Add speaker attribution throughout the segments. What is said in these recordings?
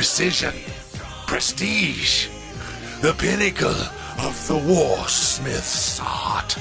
Speaker 1: precision, prestige, the pinnacle of the warsmith's art.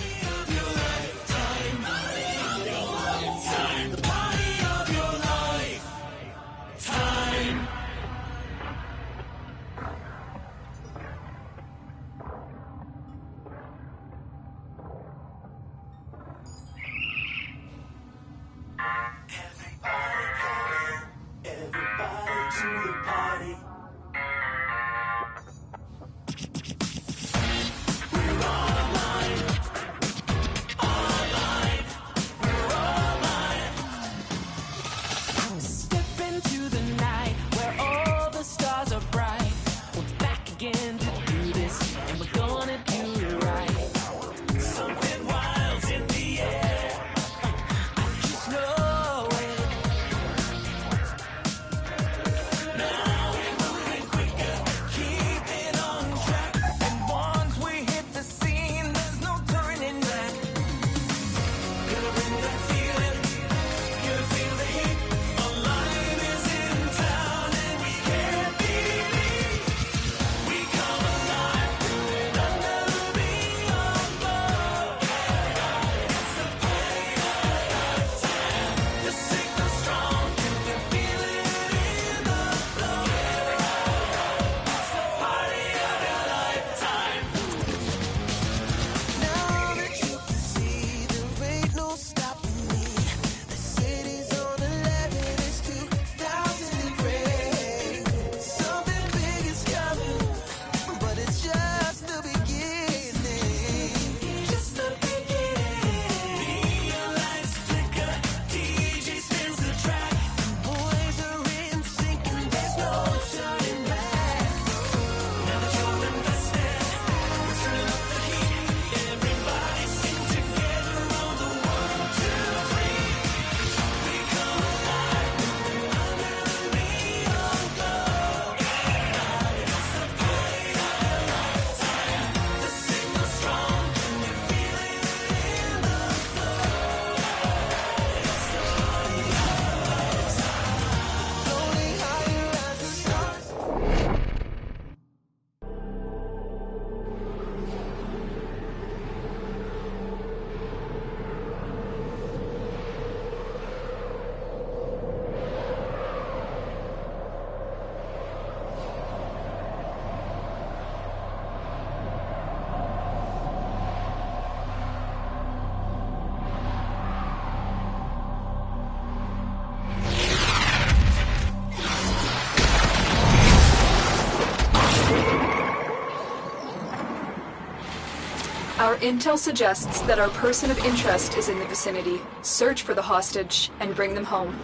Speaker 2: Our intel suggests that our person of interest is in the vicinity. Search for the hostage and bring them home.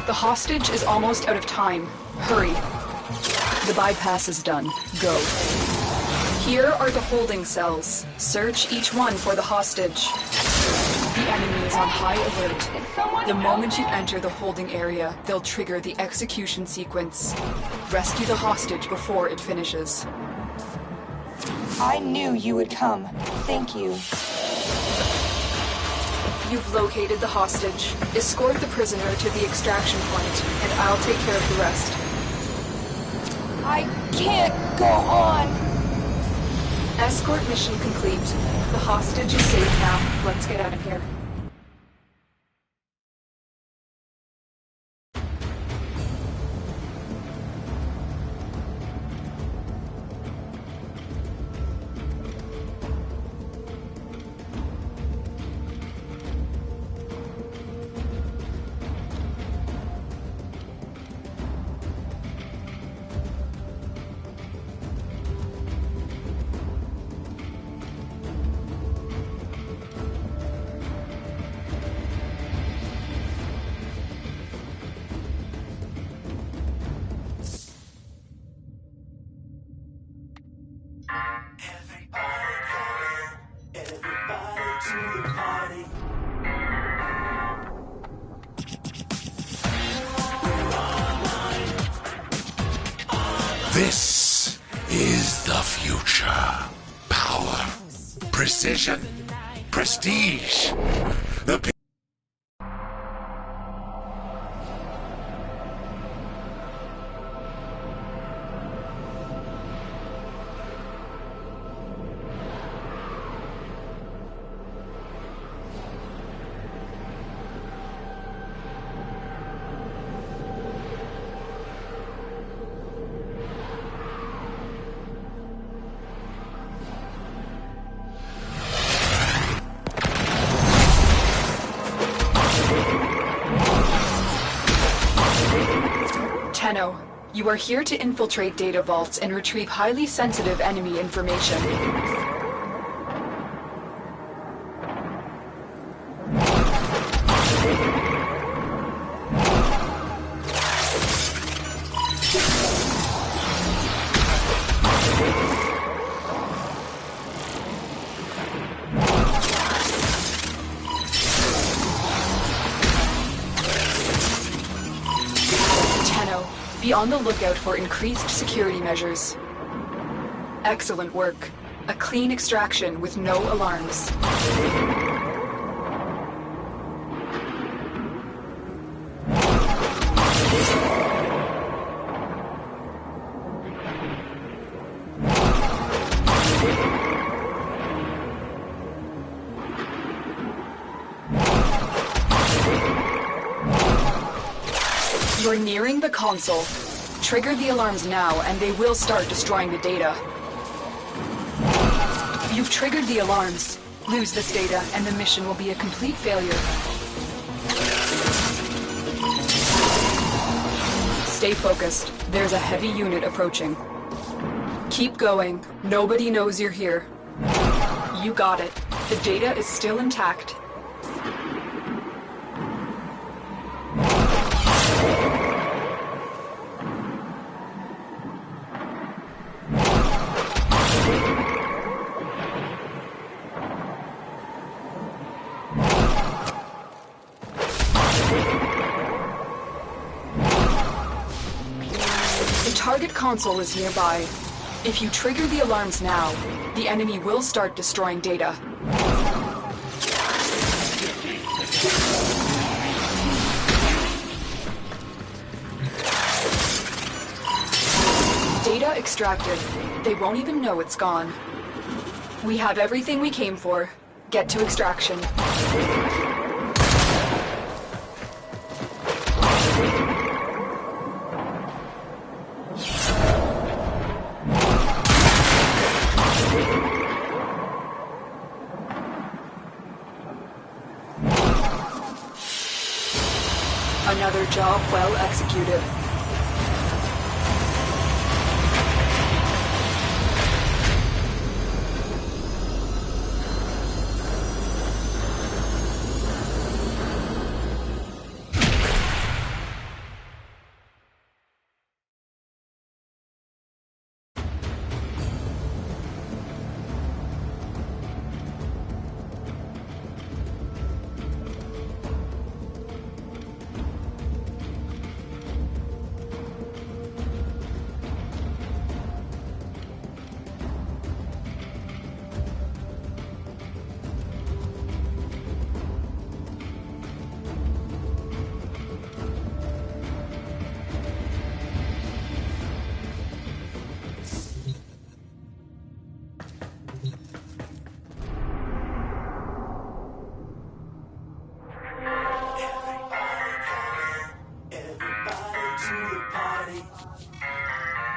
Speaker 2: The hostage is almost out of time. Hurry. The bypass is done. Go. Here are the holding cells. Search each one for the hostage. The enemy is on high alert. The moment you enter the holding area, they'll trigger the execution sequence. Rescue the hostage before it finishes.
Speaker 3: I knew you would come. Thank you.
Speaker 2: You've located the hostage. Escort the prisoner to the extraction point, and I'll take care of the rest.
Speaker 3: I can't go on!
Speaker 2: Escort mission complete. The hostage is safe now. Let's get out of here.
Speaker 1: This is the future. Power, precision, prestige. The
Speaker 2: Tenno, you are here to infiltrate data vaults and retrieve highly sensitive enemy information. Be on the lookout for increased security measures. Excellent work. A clean extraction with no alarms. You're nearing the console. Trigger the alarms now, and they will start destroying the data. You've triggered the alarms. Lose this data, and the mission will be a complete failure. Stay focused. There's a heavy unit approaching. Keep going. Nobody knows you're here. You got it. The data is still intact. The target console is nearby. If you trigger the alarms now, the enemy will start destroying data. Data extracted. They won't even know it's gone. We have everything we came for. Get to extraction. Another job well executed.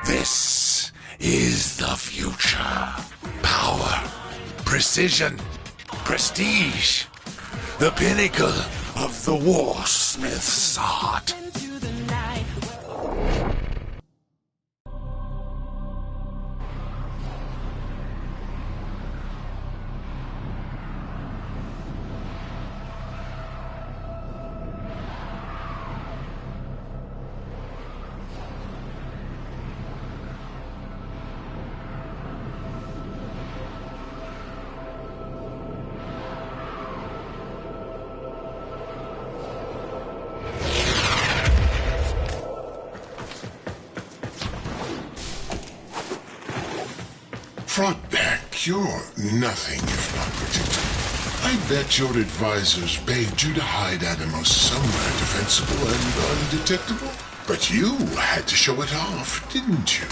Speaker 1: This is the future. Power, precision, prestige. The pinnacle of the Warsmith's art. Frogback, you're nothing if not predictable. I bet your advisors begged you to hide Atomos somewhere defensible and undetectable. But you had to show it off, didn't you?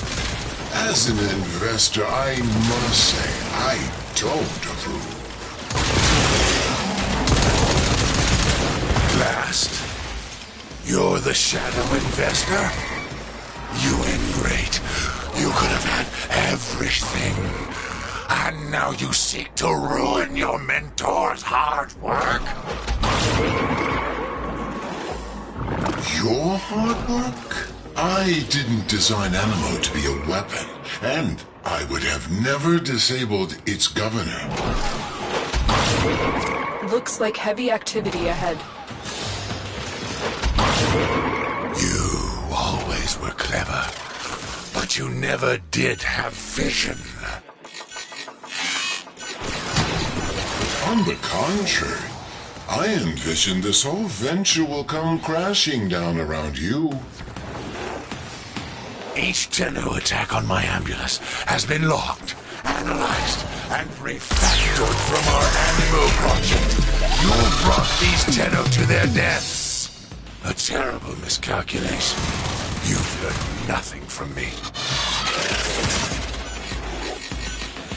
Speaker 1: As an investor, I must say, I don't approve. Blast, you're the shadow investor? You ingrate. You could have had everything. And now you seek to ruin your mentor's hard work? Your hard work? I didn't design Animo to be a weapon, and I would have never disabled its governor.
Speaker 2: Looks like heavy activity ahead.
Speaker 1: You always were clever, but you never did have vision. On the contrary, I envision this whole venture will come crashing down around you. Each Tenno attack on my ambulance has been logged, analyzed, and refactored from our Animo project. You brought these Tenno to their deaths. A terrible miscalculation. You've learned nothing from me.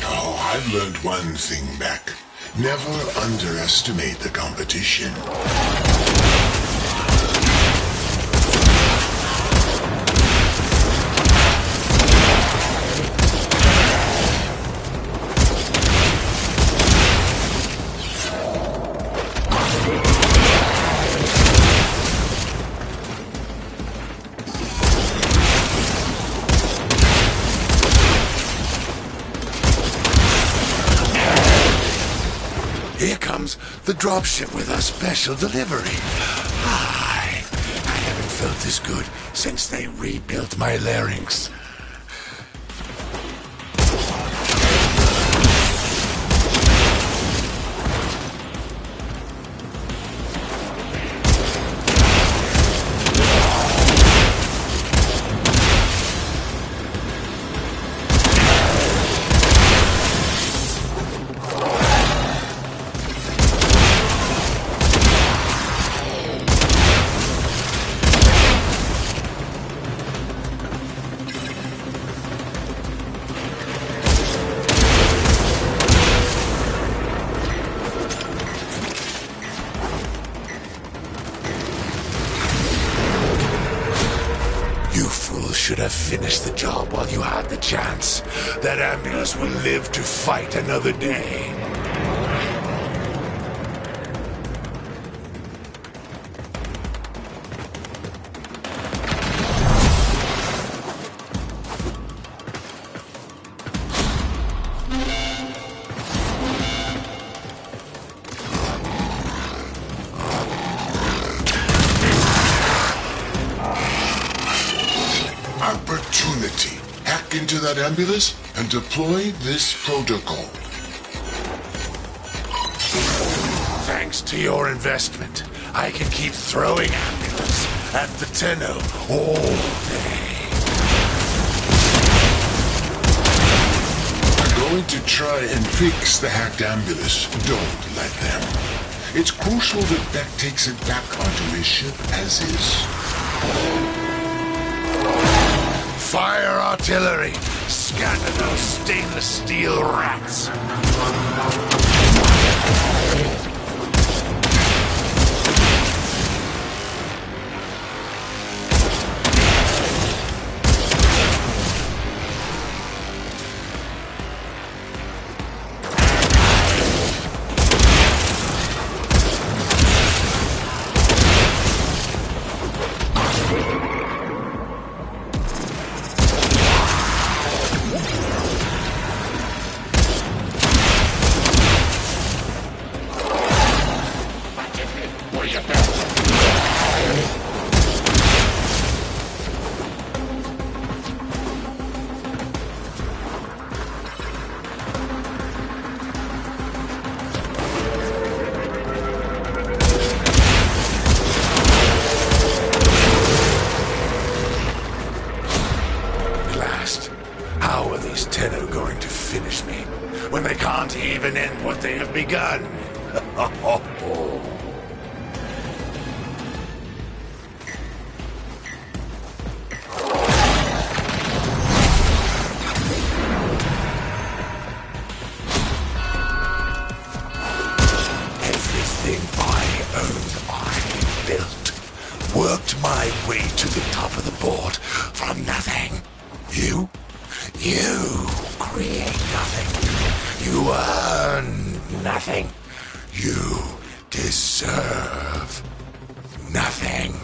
Speaker 1: Oh, I've learned one thing, Beck. Never underestimate the competition. Here comes the dropship with a special delivery. I haven't felt this good since they rebuilt my larynx. Should have finished the job while you had the chance. That ambulance will live to fight another day. Opportunity. Hack into that ambulance and deploy this protocol. Thanks to your investment, I can keep throwing ambulance at the Tenno all day. I'm going to try and fix the hacked ambulance. Don't let them. It's crucial that Beck takes it back onto his ship as is. Fire artillery! Scatter those stainless steel rats!
Speaker 4: they have begun. Everything I own, I built. Worked my way to the top of the board from nothing. You create nothing. You earn nothing. You deserve nothing.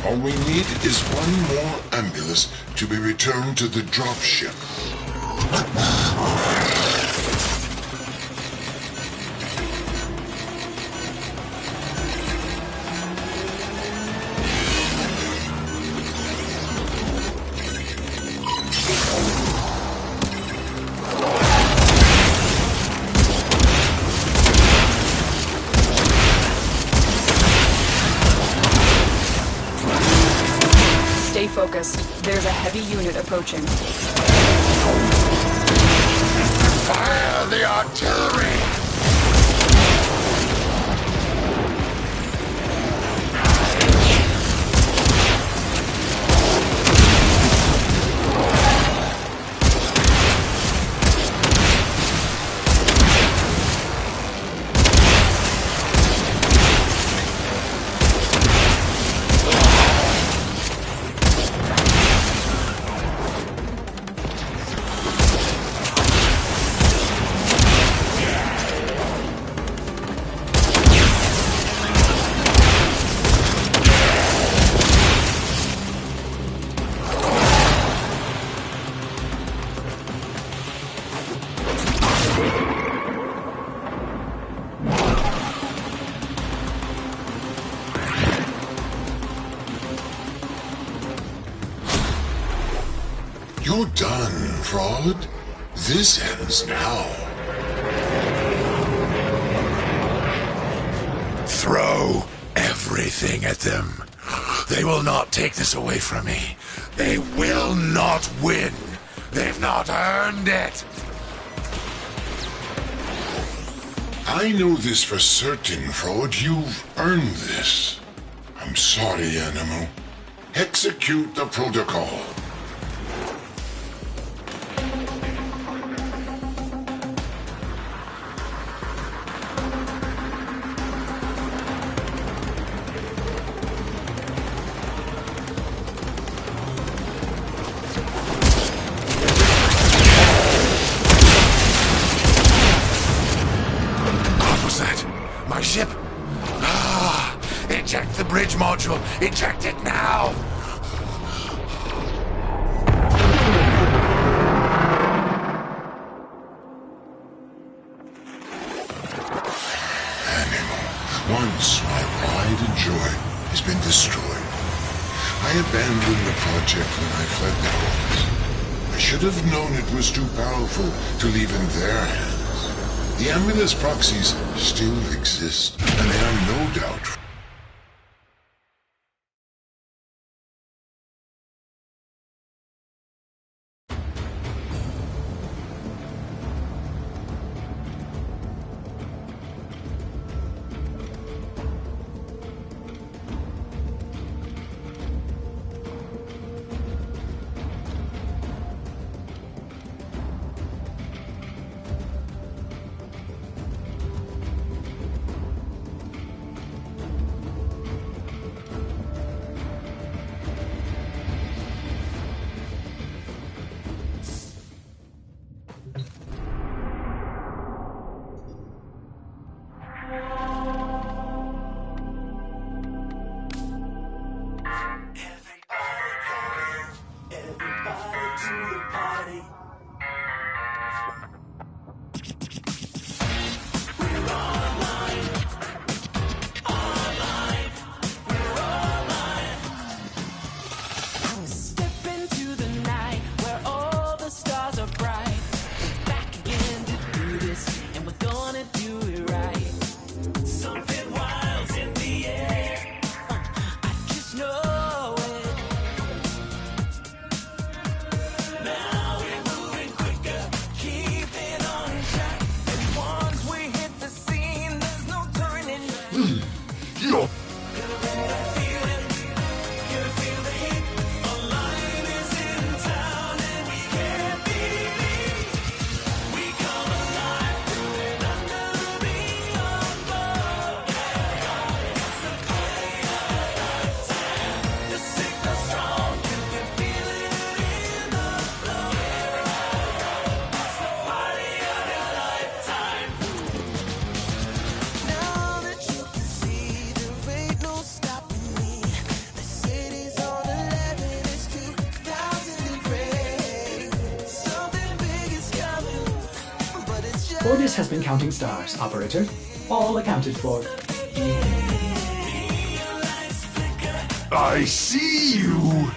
Speaker 1: All we need is one more ambulance to be returned to the dropship.
Speaker 2: Stay focused. There's a heavy unit approaching.
Speaker 4: Fire the artillery!
Speaker 1: You're done, fraud. This ends now.
Speaker 4: Throw everything at them. They will not take this away from me. They will not win. They've not earned it.
Speaker 1: I know this for certain, fraud. You've earned this. I'm sorry, Animal. Execute the protocol.
Speaker 4: My ship? Eject the bridge module. Eject it now.
Speaker 1: Animal, once my pride and joy has been destroyed. I abandoned the project when I fled the Horus. I should have known it was too powerful to leave in their hands. The Ambulance proxies still exist, and they are no doubt
Speaker 5: Cordis has been counting stars, Operator. All accounted for.
Speaker 4: I see you!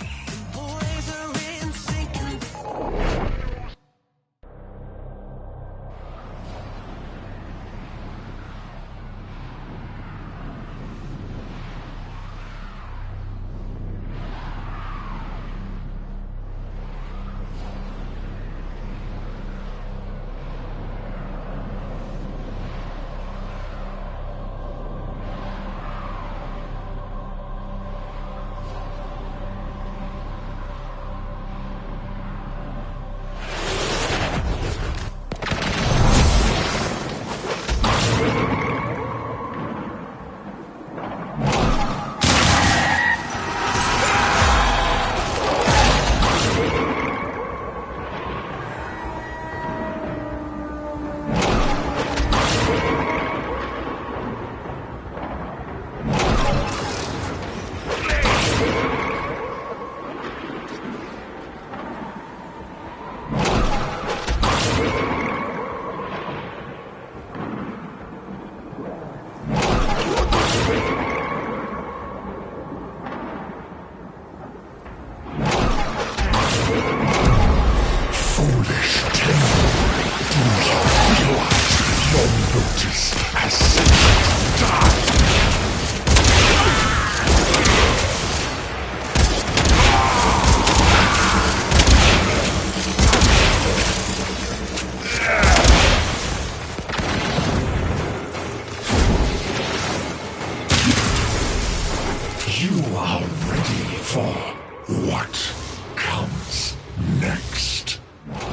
Speaker 4: What comes next,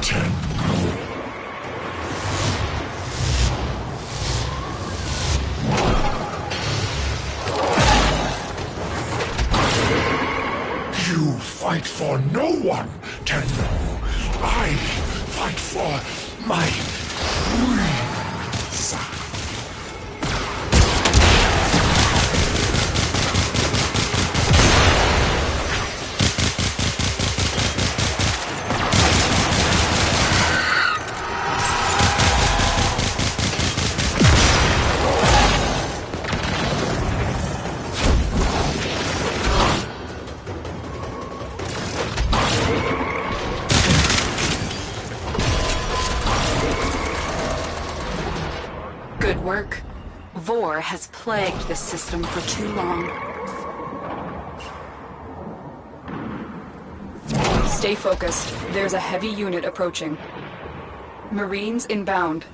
Speaker 4: Tenno? You fight for no one, Tenno. I fight for my queens.
Speaker 2: Good work. Vor has plagued this system for too long. Stay focused. There's a heavy unit approaching. Marines inbound.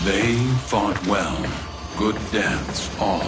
Speaker 6: They fought well. Good deaths all.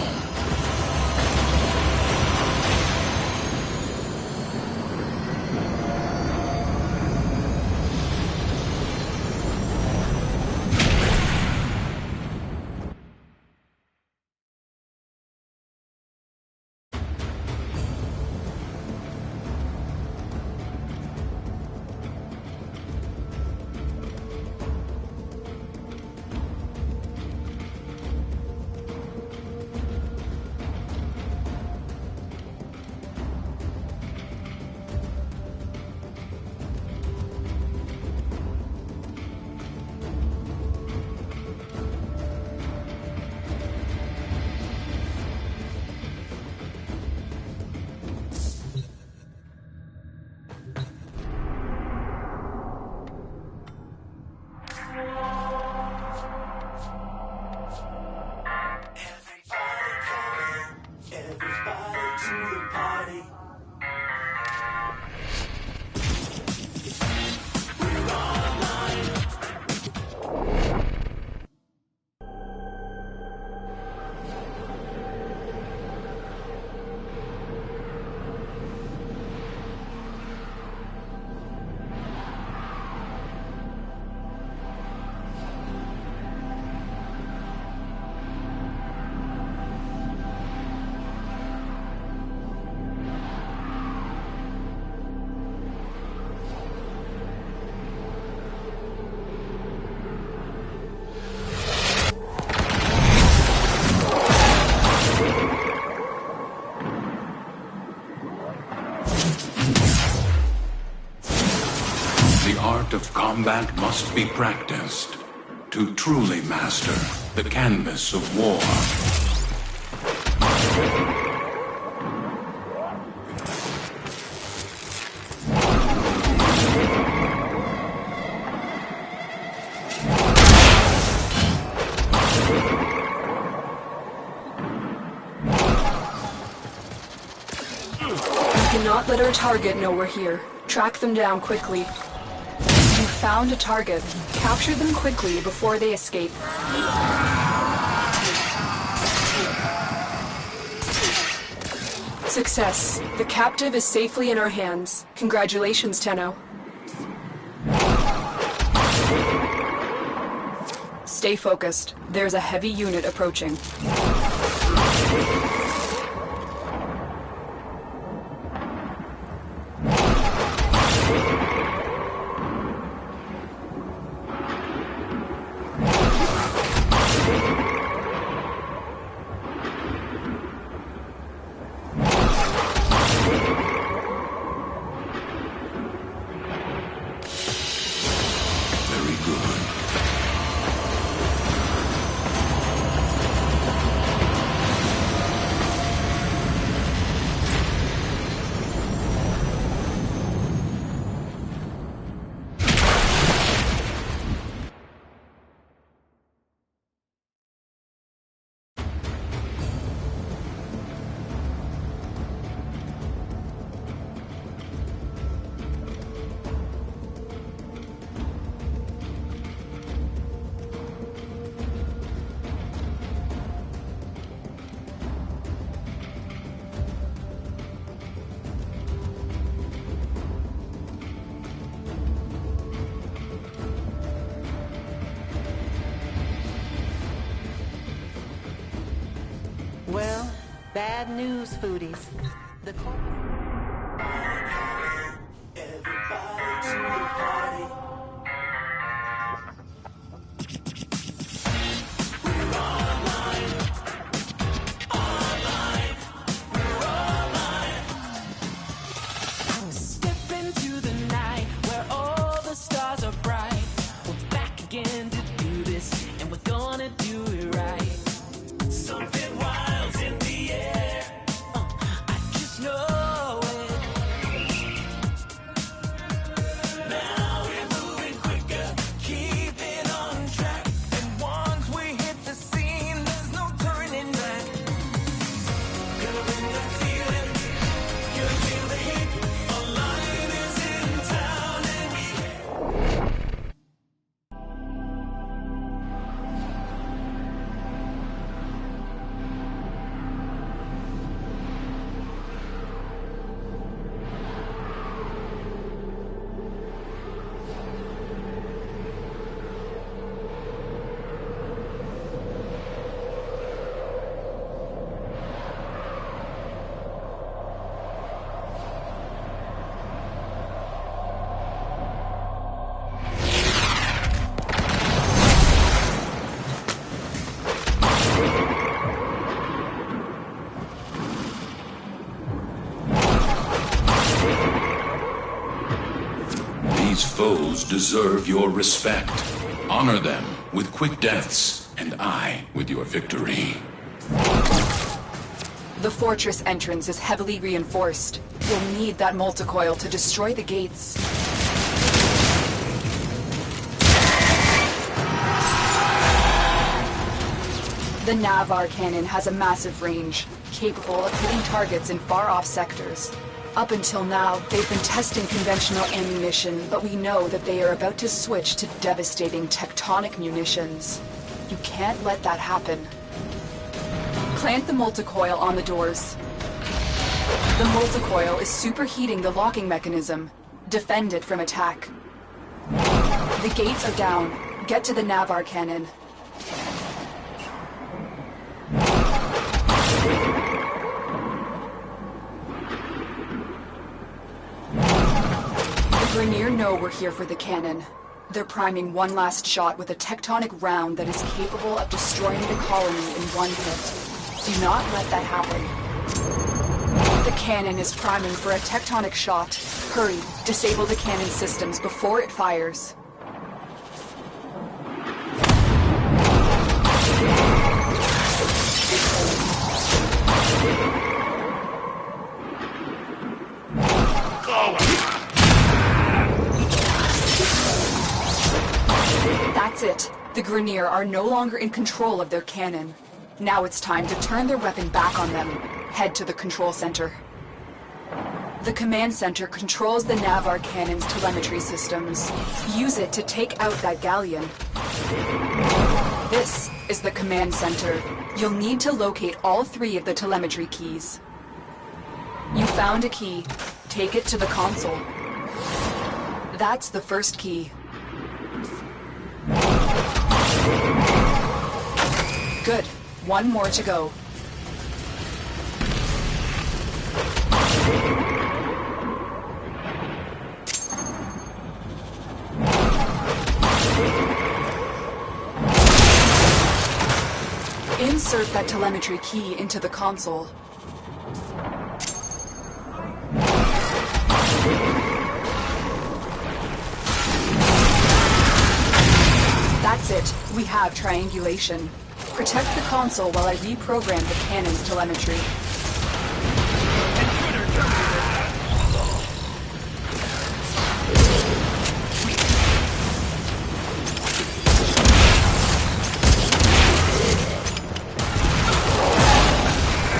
Speaker 6: The art of combat must be practiced to truly master the canvas of war.
Speaker 2: We cannot let our target know we're here. Track them down quickly. You found a target. Capture them quickly before they escape. Success. The captive is safely in our hands. Congratulations, Tenno. Stay focused. There's a heavy unit approaching.
Speaker 6: Very good.
Speaker 7: Well, bad news, foodies. The Step into the night where all the stars are bright. We're back again to do this, and we're gonna do it right. Something wild's in the air. I just know it. Now we're moving quicker, keeping on track. And once we hit the scene, there's no turning back. Gonna bring that feeling. Gonna feel the heat. A lion is in town, and we.
Speaker 6: These foes deserve your respect. Honor them with quick deaths, and I with your victory.
Speaker 2: The fortress entrance is heavily reinforced. We'll need that multicoil to destroy the gates. The Navar cannon has a massive range, capable of hitting targets in far-off sectors. Up until now, they've been testing conventional ammunition, but we know that they are about to switch to devastating tectonic munitions. You can't let that happen. Plant the multicoil on the doors. The multicoil is superheating the locking mechanism. Defend it from attack. The gates are down. Get to the Navar cannon. The Grineer know we're here for the cannon. They're priming one last shot with a tectonic round that is capable of destroying the colony in one hit. Do not let that happen. The cannon is priming for a tectonic shot. Hurry, disable the cannon systems before it fires. That's it. The Grineer are no longer in control of their cannon. Now it's time to turn their weapon back on them. Head to the control center. The command center controls the Navar cannon's telemetry systems. Use it to take out that galleon. This is the command center. You'll need to locate all 3 of the telemetry keys. You found a key. Take it to the console. That's the first key. Good. 1 more to go. Insert that telemetry key into the console. That's it. We have triangulation. Protect the console while I reprogram the cannon's telemetry.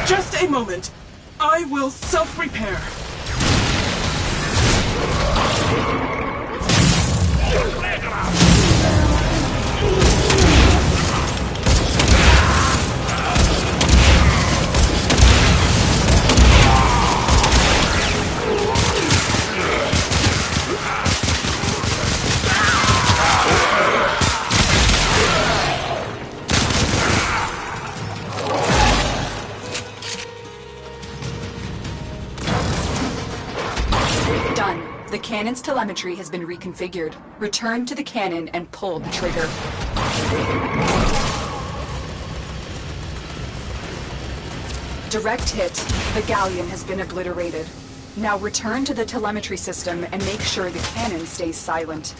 Speaker 8: Just a moment. I will self-repair.
Speaker 2: Done. The cannon's telemetry has been reconfigured. Return to the cannon and pull the trigger. Direct hit. The galleon has been obliterated. Now return to the telemetry system and make sure the cannon stays silent.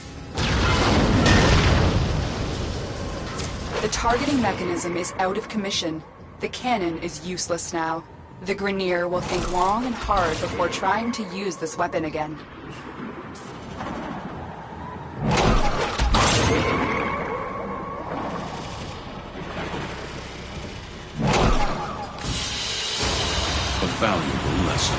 Speaker 2: The targeting mechanism is out of commission. The cannon is useless now. The Grineer will think long and hard before trying to use this weapon again.
Speaker 6: A valuable lesson.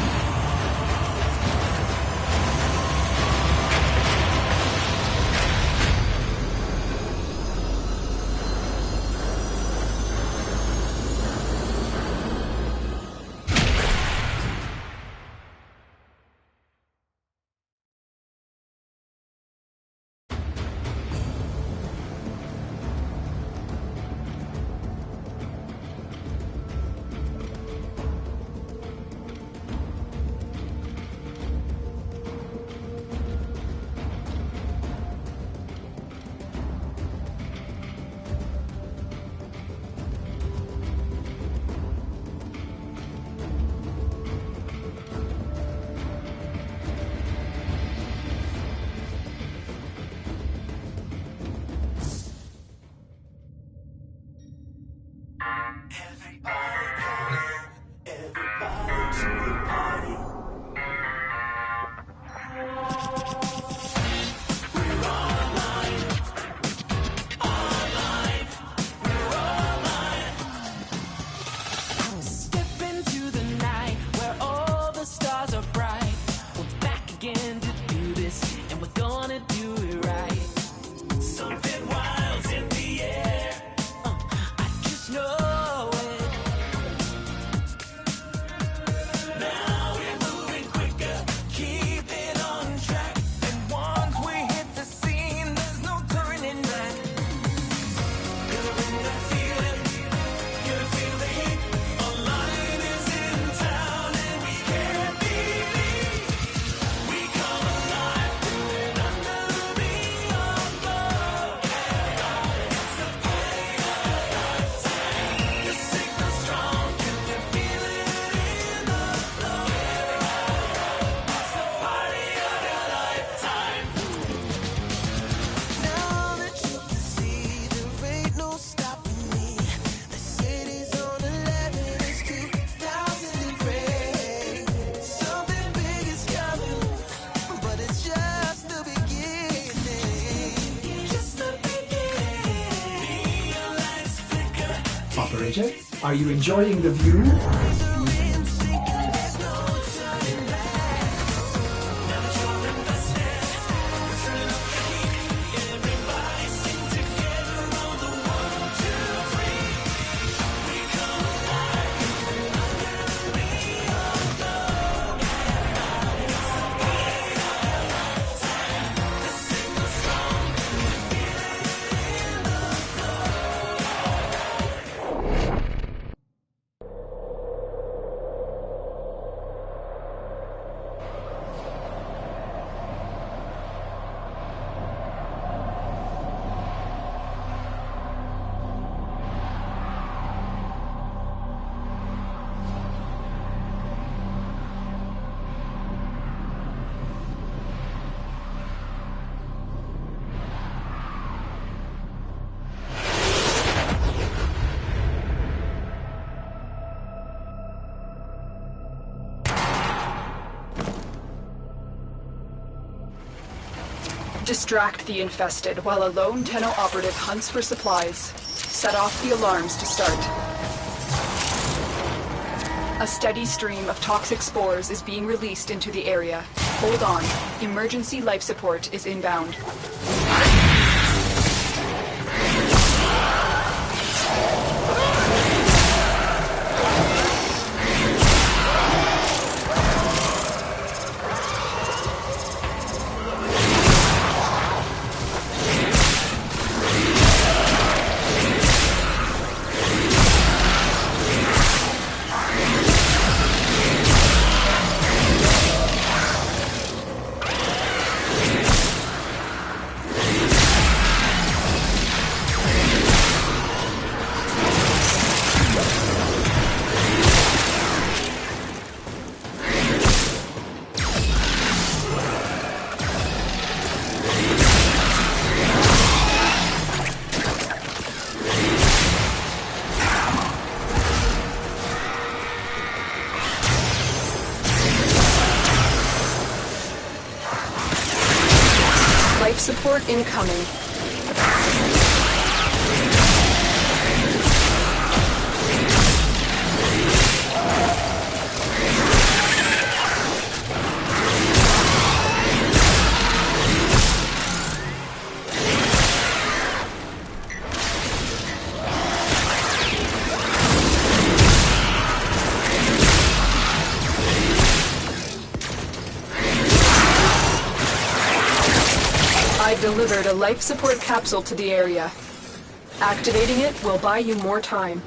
Speaker 5: operator. Are you enjoying the view?
Speaker 2: Distract the infested while a lone Tenno operative hunts for supplies. Set off the alarms to start. A steady stream of toxic spores is being released into the area. Hold on. Emergency life support is inbound. Life support incoming. I've delivered a life support capsule to the area. Activating it will buy you more time.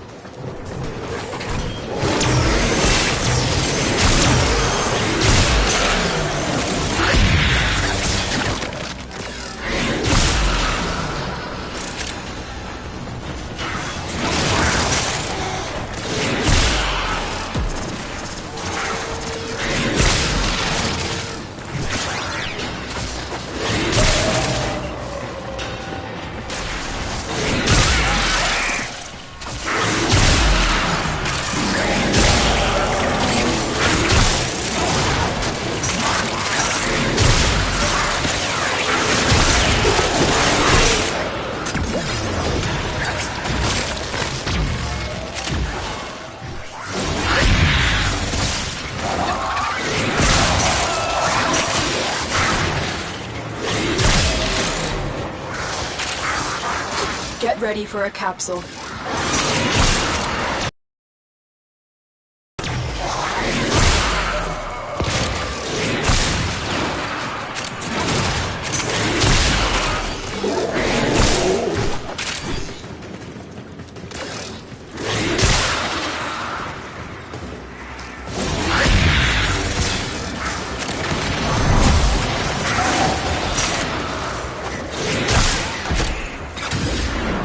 Speaker 2: Get ready for a capsule.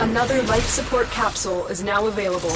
Speaker 2: Another life support capsule is now available.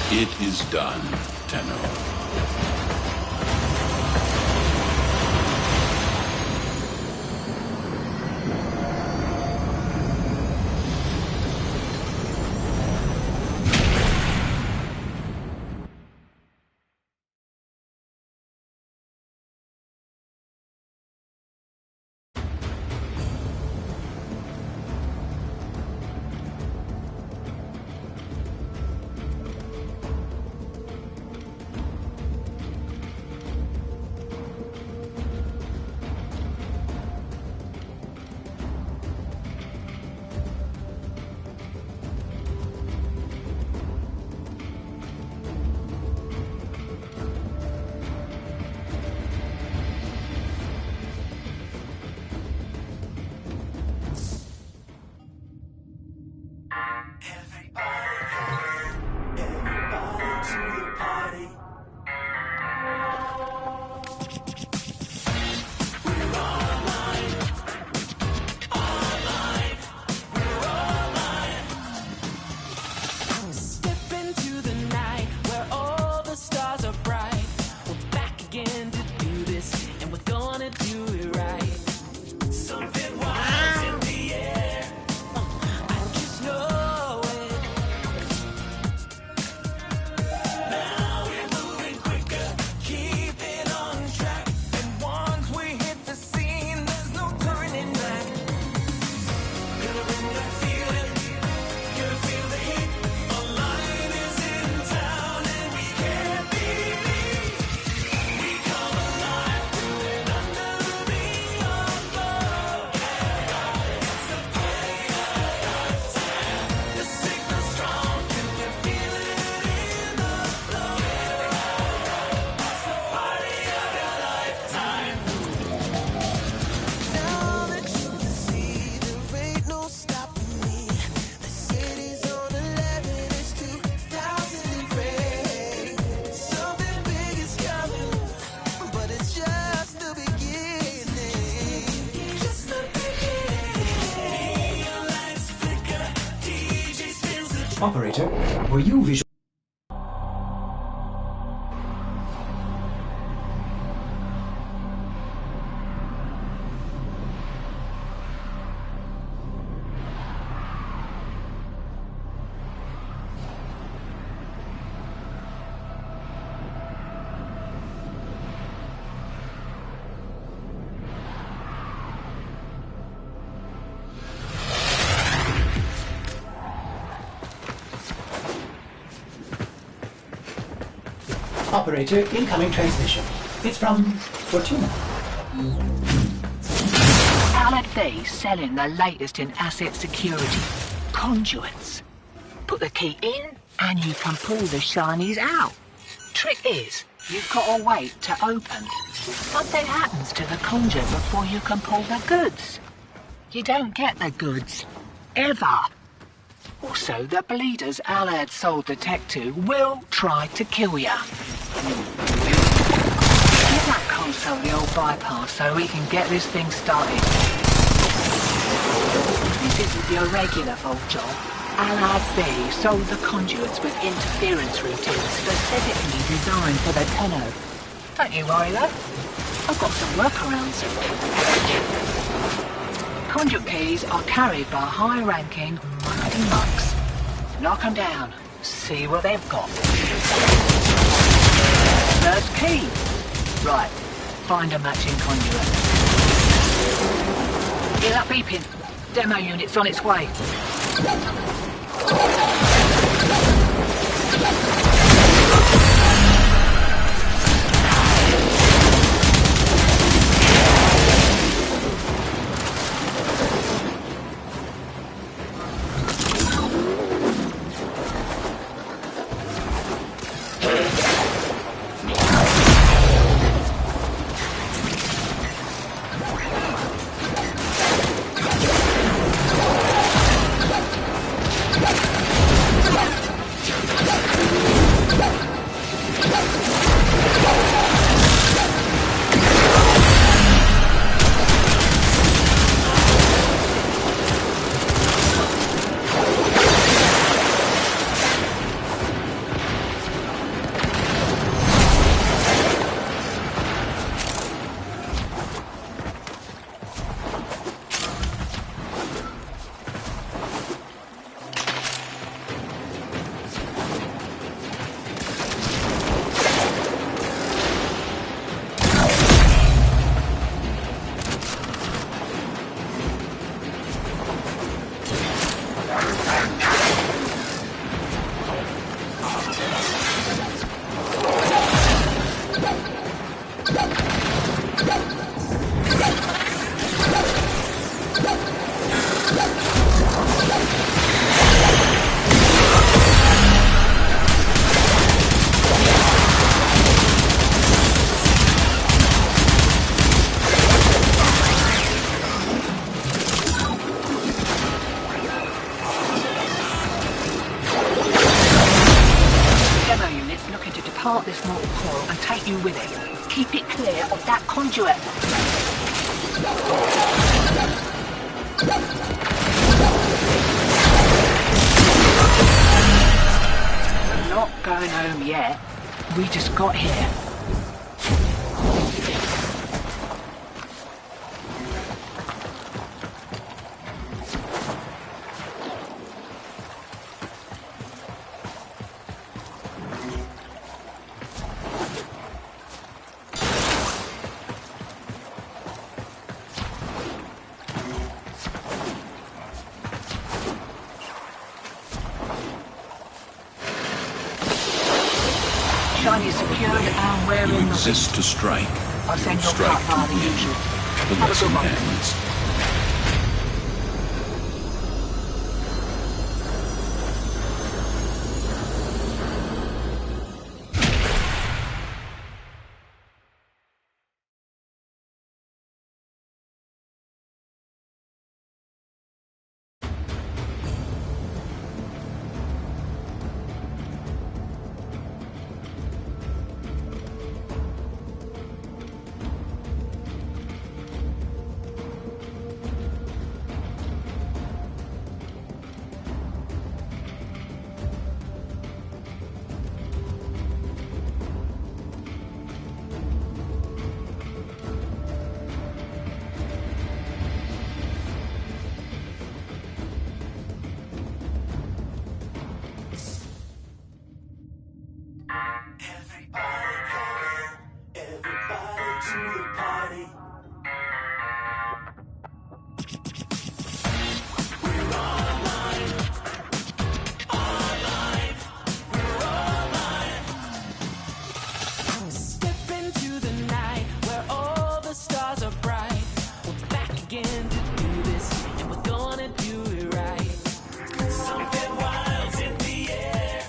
Speaker 6: It is done, Tenno.
Speaker 5: Operator, were you visual? Operator, incoming transmission. It's from Fortuna.
Speaker 9: Allied B selling the latest in asset security. Conduits. Put the key in and you can pull the shinies out. Trick is, you've got to wait to open. Something happens to the conduit before you can pull the goods. You don't get the goods. Ever. Also, the bleeders Allied sold the tech to will try to kill ya. Give that console the old bypass so we can get this thing started. This isn't your regular vault job. Allied B sold the conduits with interference routines specifically designed for the Tenno. Don't you worry though. I've got some workarounds. Conduit keys are carried by high-ranking mighty mucks. Knock them down. See what they've got. First key. Right. Find a matching conduit. Hear that beeping? Demo unit's on its way. part this mortal coil and take you with it. Keep it clear of that conduit. We're not going home yet. We just got here. Shiny secured and we're in the
Speaker 6: Resist to strike.
Speaker 9: I'll send your
Speaker 6: Strike
Speaker 9: part
Speaker 6: to
Speaker 9: by the
Speaker 6: win.
Speaker 9: usual.
Speaker 6: The
Speaker 9: Have a
Speaker 6: lesson
Speaker 9: good one.
Speaker 6: ends.
Speaker 7: Step into the night where all the stars are bright. We're back again to do this, and we're gonna do it right. Something wild's in the air.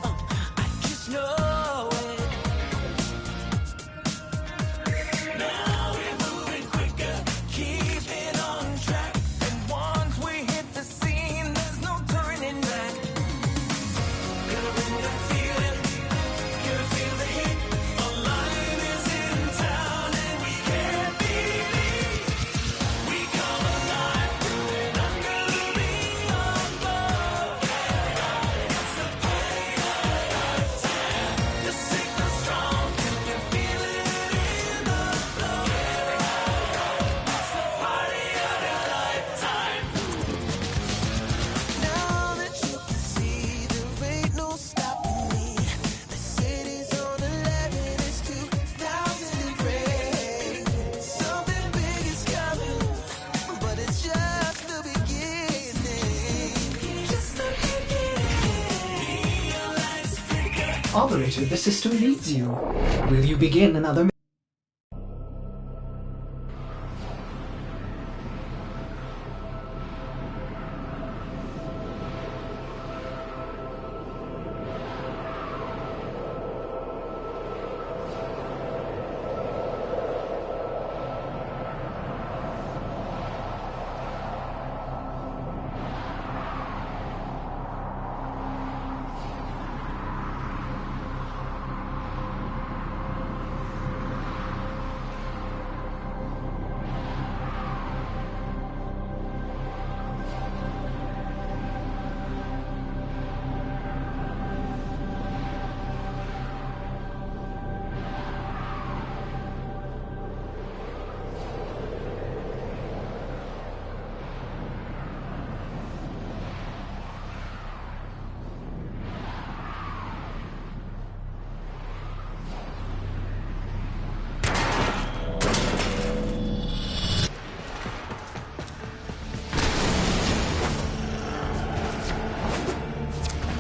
Speaker 7: I just know it. Now we're moving quicker, keeping on track. And once we hit the scene, there's no turning back. Gonna bring that feeling. Gonna feel the heat. A lion is in town, and we can't believe we come alive. Doing under the ring of love. It's the play of a lifetime. The signal's strong. You can feel it in the flow. It's the party of your lifetime. Now that you can see, there ain't no stopping me. The city's on 11, it's 2003. Something big is coming, but it's just the beginning. Just the beginning. Realize figure.
Speaker 5: Operator, the system needs you. Will you begin another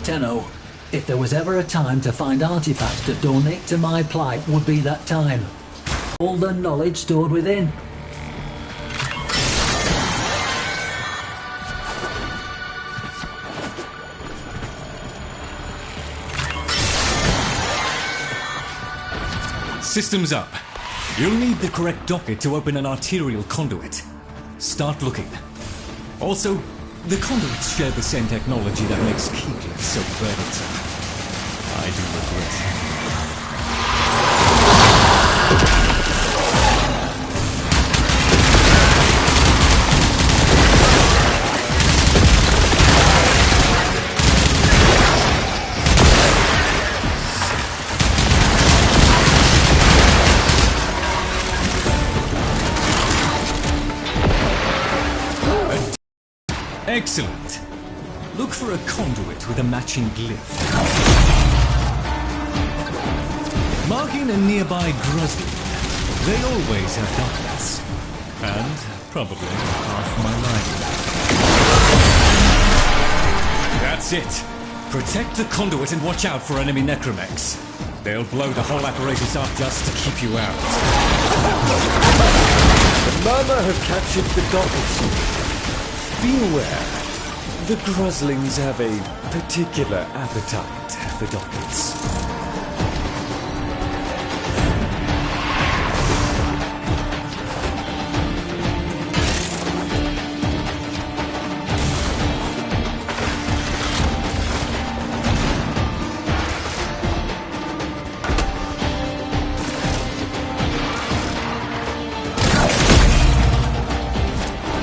Speaker 5: Tenno, if there was ever a time to find artifacts to donate to my plight, would be that time. All the knowledge stored within.
Speaker 10: Systems up. You'll need the correct docket to open an arterial conduit. Start looking. Also, the conduits share the same technology that makes Keegler so burdensome. I do regret. Excellent. Look for a conduit with a matching glyph. Marking a nearby Gruzlin. They always have darkness. And probably half my life. That's it. Protect the conduit and watch out for enemy necromechs. They'll blow the whole apparatus up just to keep you out.
Speaker 11: The Murmur have captured the dockets. Be aware. The Gruzlings have a particular appetite for dockets.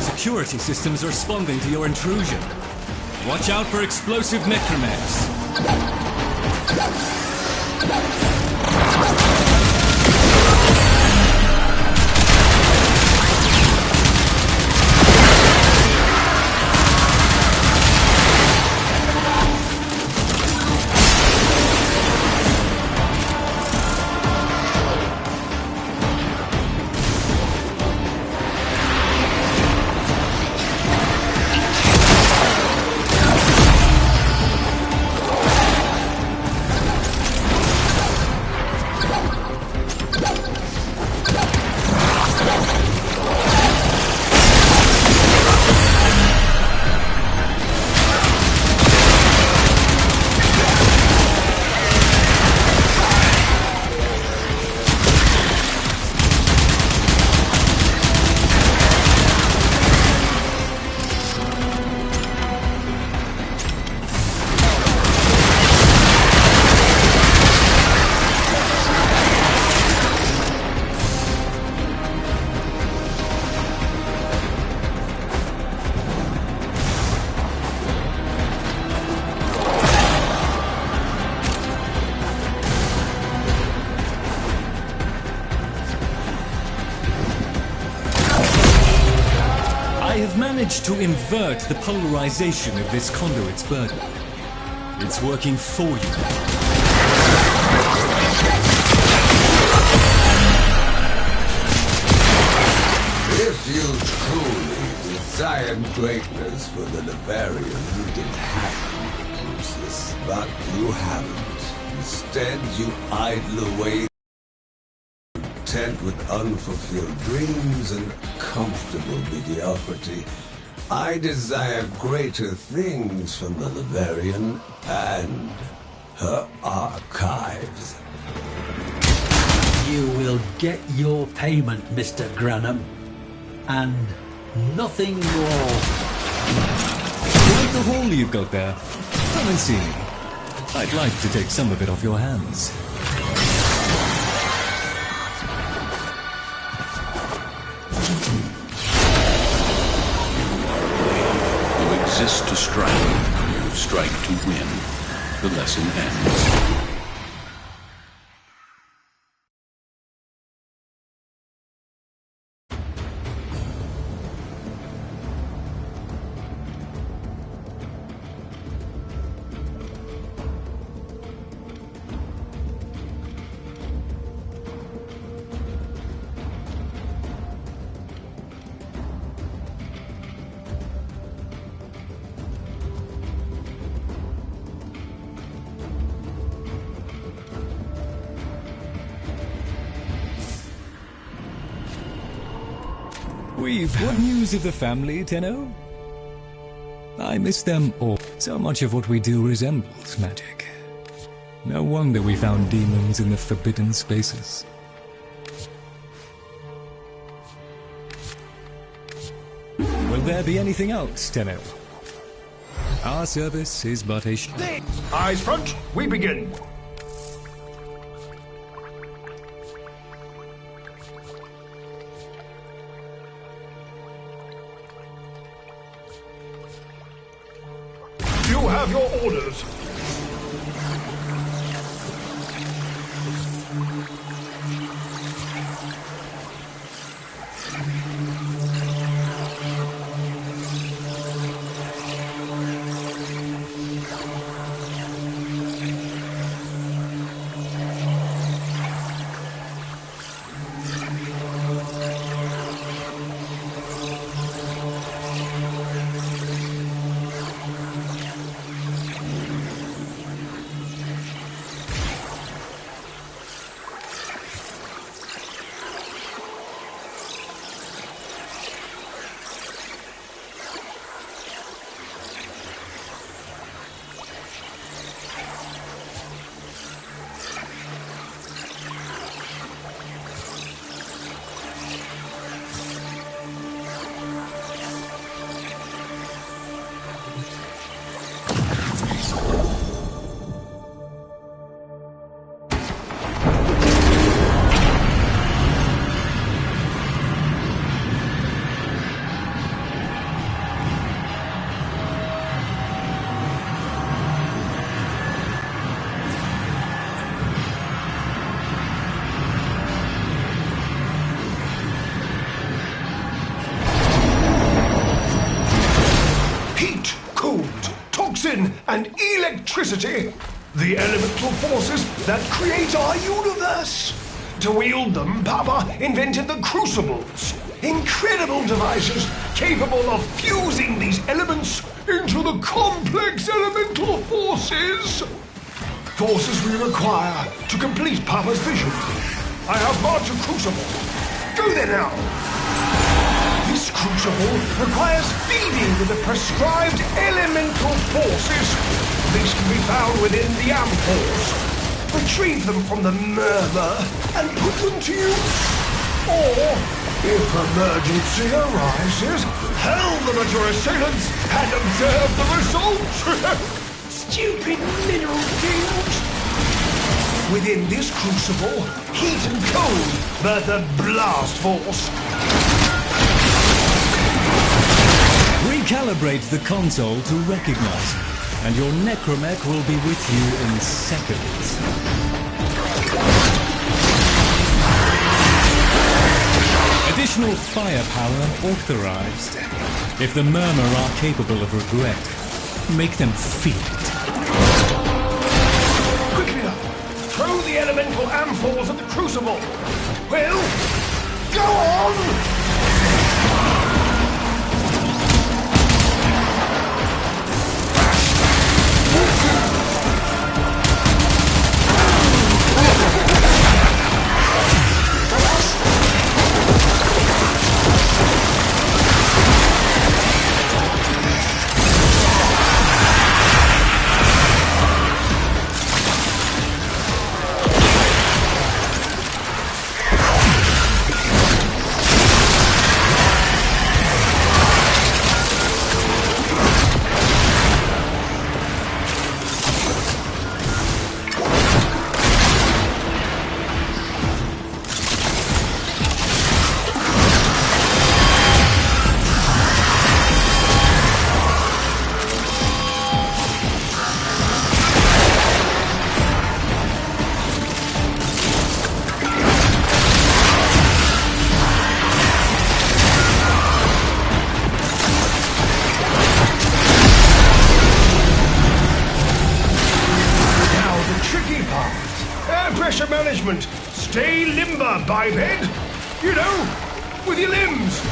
Speaker 10: Security systems are responding to your intrusion. Watch out for explosive necromechs. I have managed to invert the polarization of this conduit's burden. It's working for you.
Speaker 12: If you truly desired greatness for the Lavarian, you didn't have to use this. But you haven't. Instead, you idle away, content with unfulfilled dreams and comfortable mediocrity. I desire greater things from the Lavarian and her archives.
Speaker 5: You will get your payment, Mr. Granham. And nothing more.
Speaker 10: Like the haul you've got there. Come and see me. I'd like to take some of it off your hands.
Speaker 6: You exist to strike. You strike to win. The lesson ends.
Speaker 10: What news of the family, Tenno? I miss them all. So much of what we do resembles magic. No wonder we found demons in the forbidden spaces. Will there be anything else, Tenno? Our service is but a
Speaker 13: Eyes front, we begin. You have your orders. motion and electricity, the elemental forces that create our universe. To wield them, Papa invented the crucibles, incredible devices capable of fusing these elements into the complex elemental forces. Forces we require to complete Papa's vision. I have marked a crucible. Go there now. This crucible requires feeding with the prescribed elemental forces. These can be found within the ampoules. Retrieve them from the murmur and put them to use. Or, if emergency arises, hurl them at your assailants and observe the result. Stupid mineral things! Within this crucible, heat and cold birth a blast force.
Speaker 10: Recalibrate the console to recognize, and your necromech will be with you in seconds. Additional firepower authorized. If the Murmur are capable of regret, make them feel it.
Speaker 13: Quickly now, throw the elemental ampoules at the crucible. Well, go on! Pressure management. Stay limber, biped. You know, with your limbs.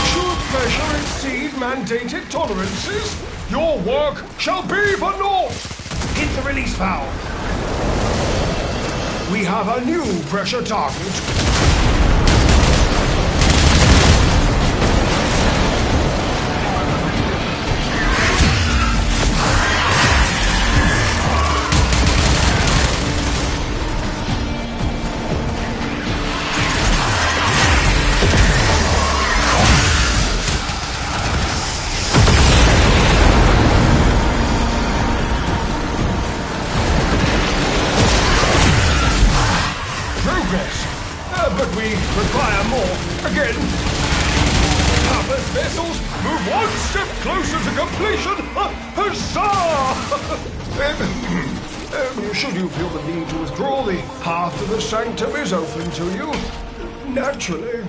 Speaker 13: Should pressure exceed mandated tolerances, your work shall be for naught. Hit the release valve. We have a new pressure target. But we require more. Again. Papa's vessels move one step closer to completion. Huzzah! Should you feel the need to withdraw, the path to the sanctum is open to you. Naturally.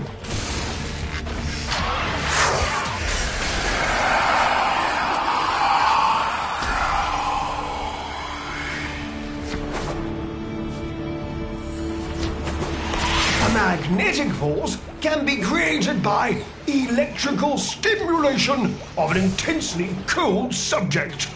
Speaker 13: Magnetic force can be created by electrical stimulation of an intensely cold subject.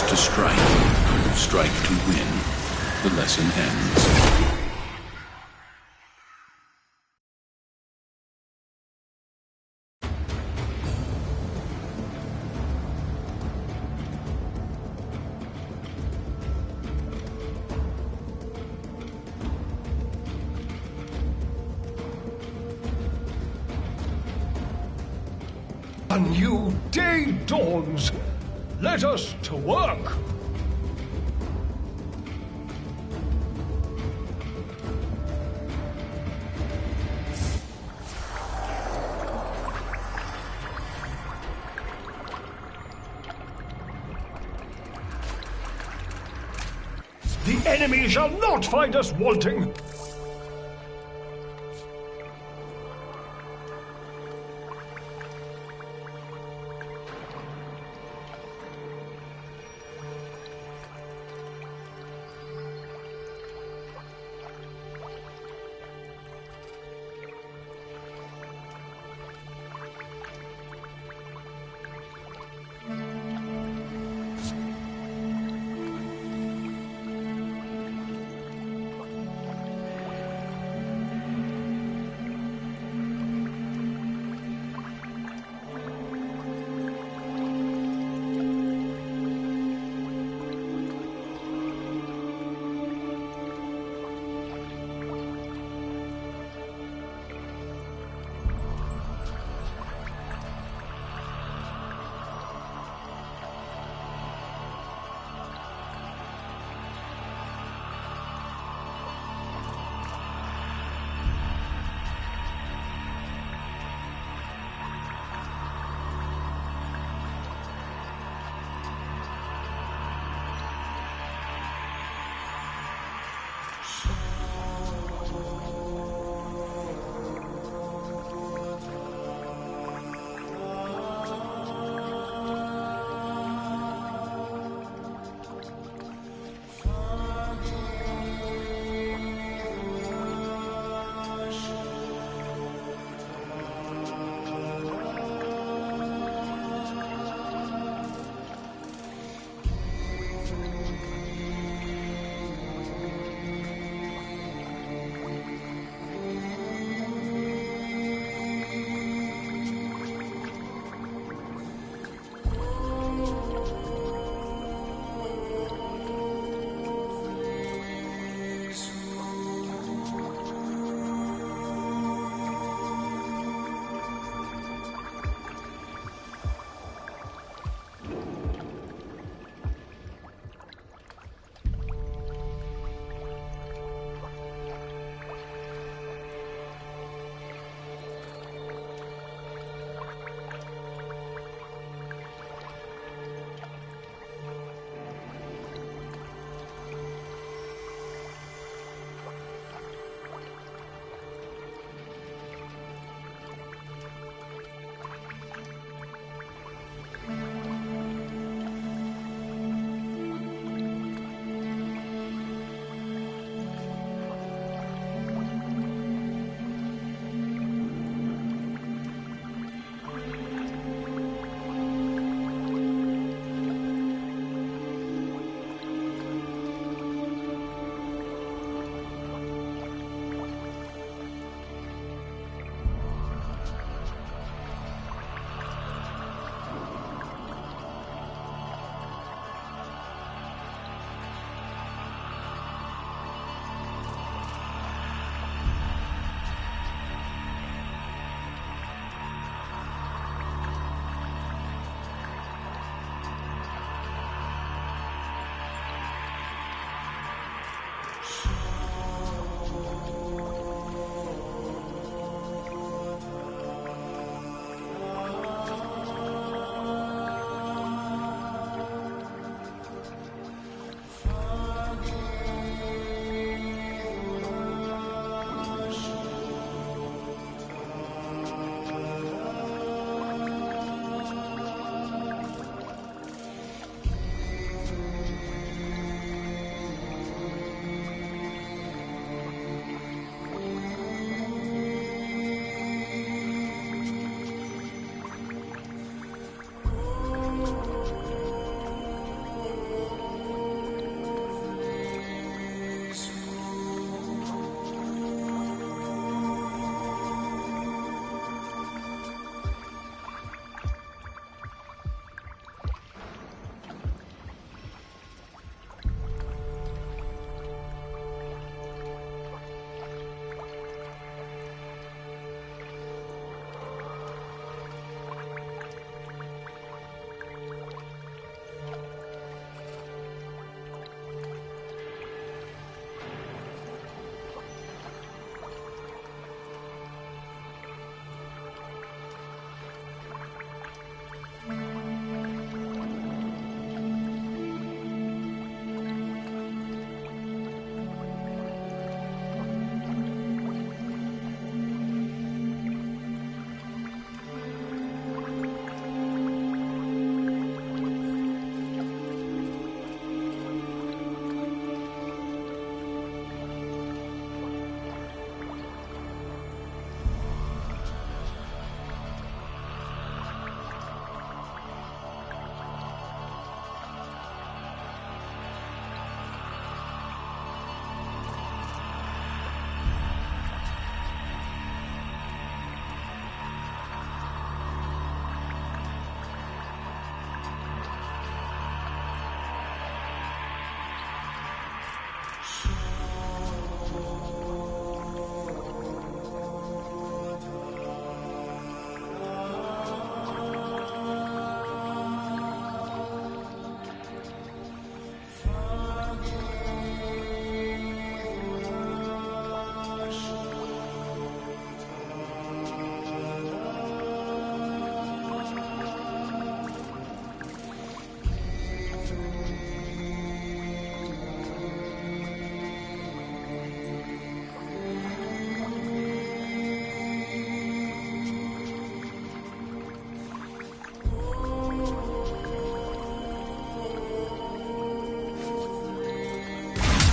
Speaker 6: To strike, strike to win. The lesson ends.
Speaker 13: A new day dawns. Let us to work. The enemy shall not find us wanting.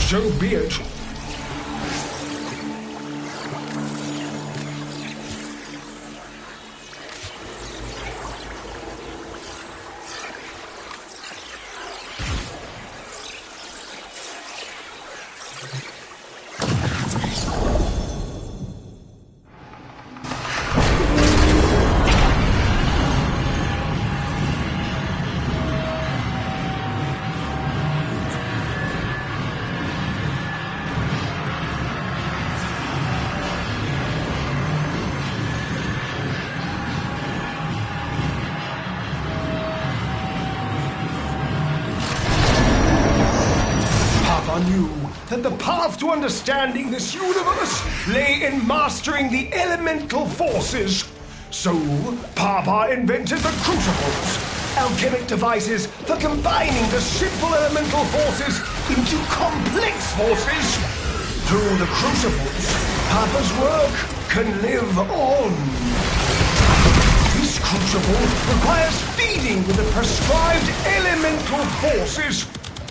Speaker 13: So be it. Knew that the path to understanding this universe lay in mastering the elemental forces. So, Papa invented the crucibles, alchemic devices for combining the simple elemental forces into complex forces. Through the crucibles, Papa's work can live on. This crucible requires feeding with the prescribed elemental forces.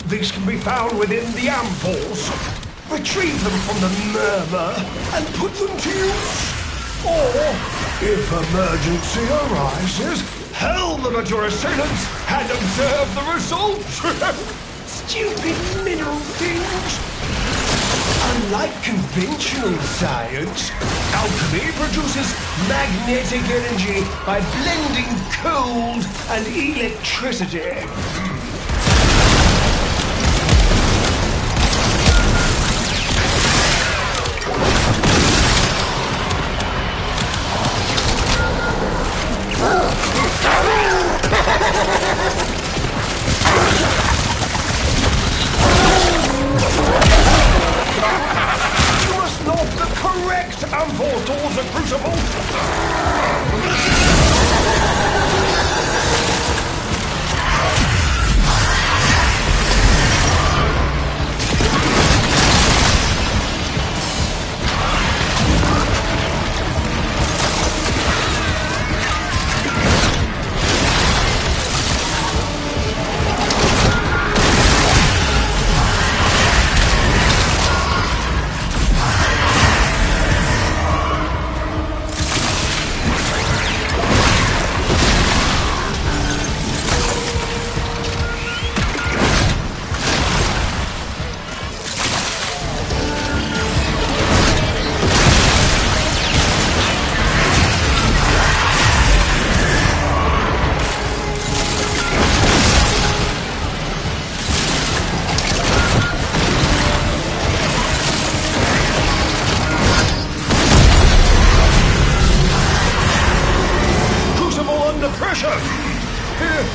Speaker 13: These can be found within the ampoules. Retrieve them from the murmur and put them to use. Or, if emergency arises, hurl them at your assailants and observe the results. Stupid mineral things. Unlike conventional science, alchemy produces magnetic energy by blending cold and electricity. You must knock the correct amphore towards the crucible.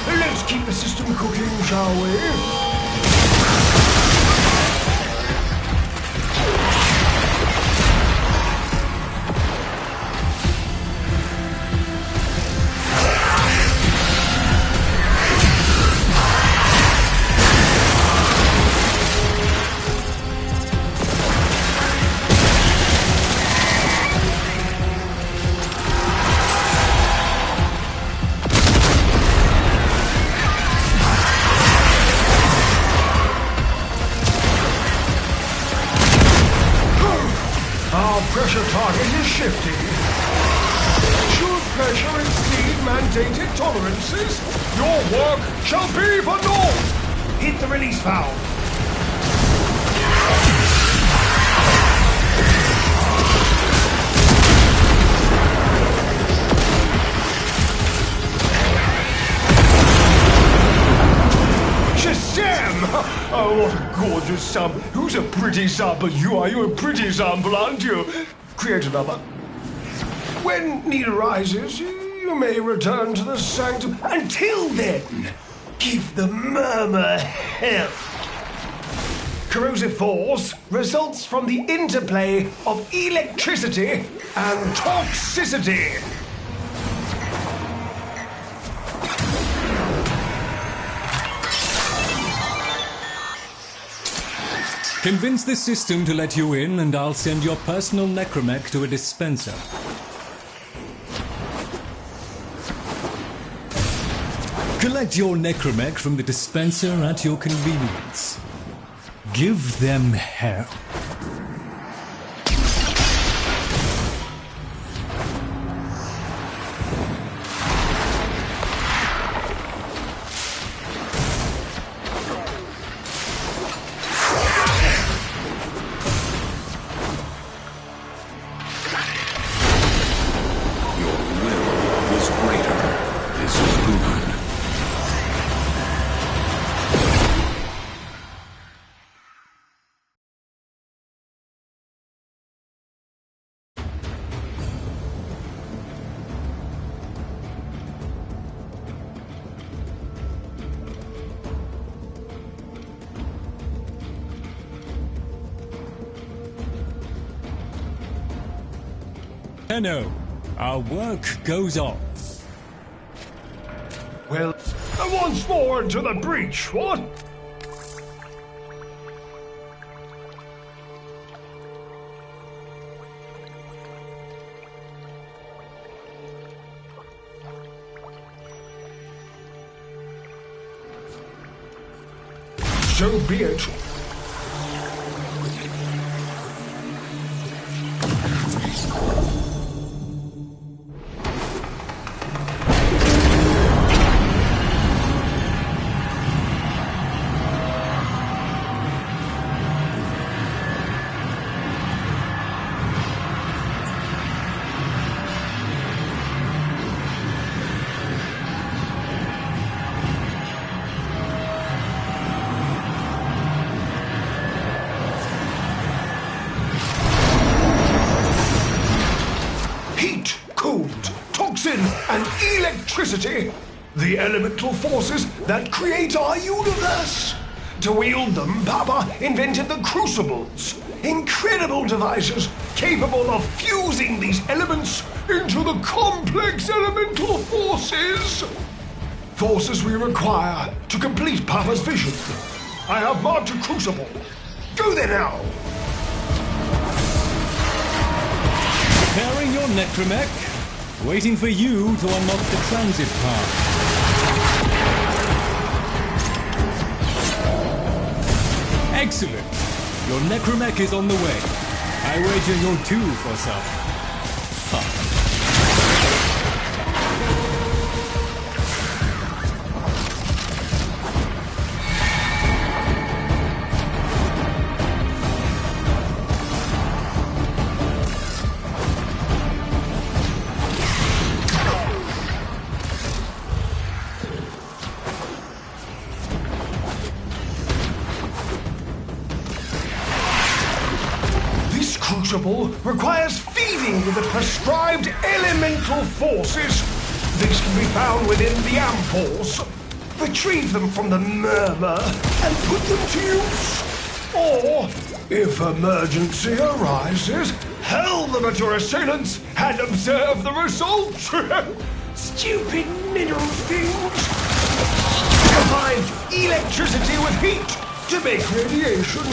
Speaker 13: Let's keep the system cooking, shall we? Pressure target is shifting. Should pressure exceed mandated tolerances, your work shall be for naught. Hit the release valve. Shazam! Oh, what a gorgeous sample. Who's a pretty sample? You are. You're a pretty sample, aren't you? Create another. When need arises, you may return to the sanctum. Until then, give the murmur hell. Corrosive force results from the interplay of electricity and toxicity.
Speaker 10: Convince the system to let you in, and I'll send your personal necromech to a dispenser. Collect your necromech from the dispenser at your convenience. Give them hell.
Speaker 6: Your will is greater. This is good.
Speaker 10: Tenno, our work goes on.
Speaker 13: Well, once more into the breach, what? So be it. Heat, cold, toxin, and electricity. The elemental forces that create our universe. To wield them, Papa invented the crucibles. Incredible devices capable of fusing these elements into the complex elemental forces. Forces we require to complete Papa's vision. I have marked a crucible. Go there now.
Speaker 10: Preparing your necromech. Waiting for you to unlock the transit path. Excellent. Your necromech is on the way. I wager you're due for some fun.
Speaker 13: Crucible requires feeding with the prescribed elemental forces. These can be found within the ampoules. Retrieve them from the murmur and put them to use. Or, if emergency arises, hurl them at your assailants and observe the results. Stupid mineral things. Combine electricity with heat to make radiation.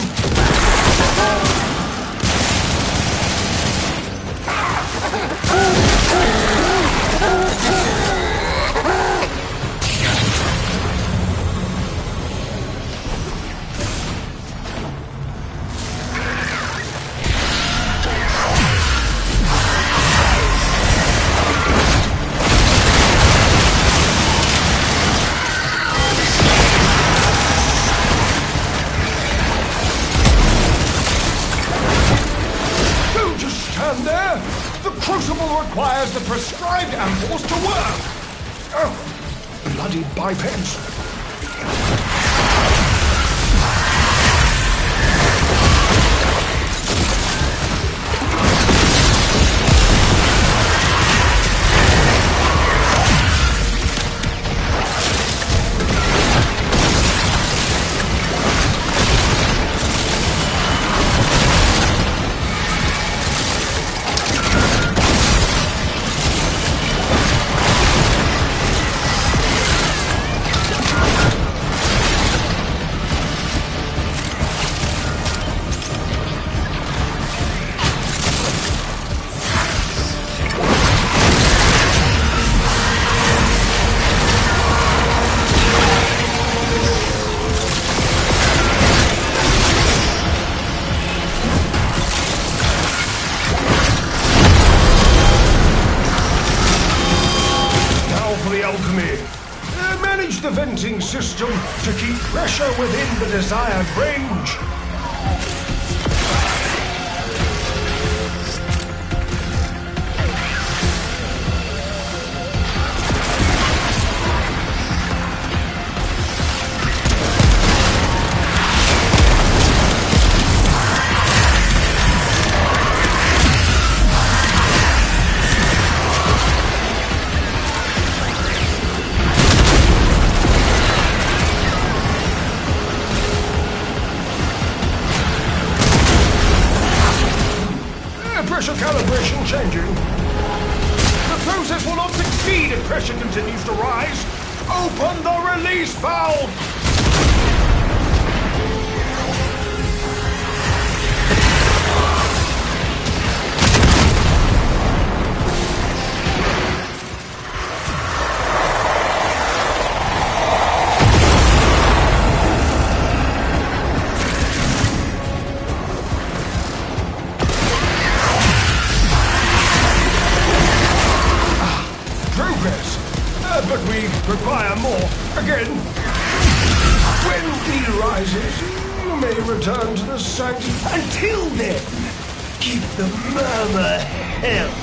Speaker 13: Don't just stand there. The crucible requires the prescribed ampoules to work. Oh, bloody bipeds. me. Manage the venting system to keep pressure within the desired range. Pressure calibration changing. The process will not succeed if pressure continues to rise. Open the release valve! But we require more. Again. When need rises, you may return to the site. Until then, keep the murmur held.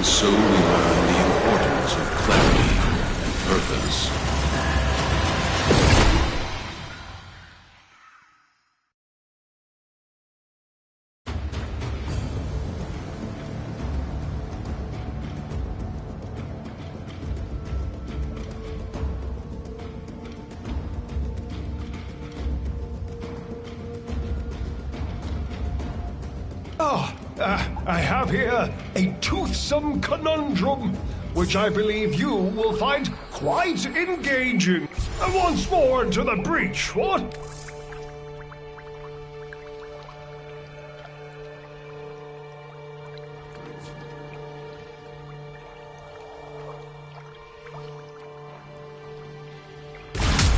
Speaker 6: So we learn the importance of clarity and purpose.
Speaker 13: I have here a toothsome conundrum, which I believe you will find quite engaging. Once more into the breach, what?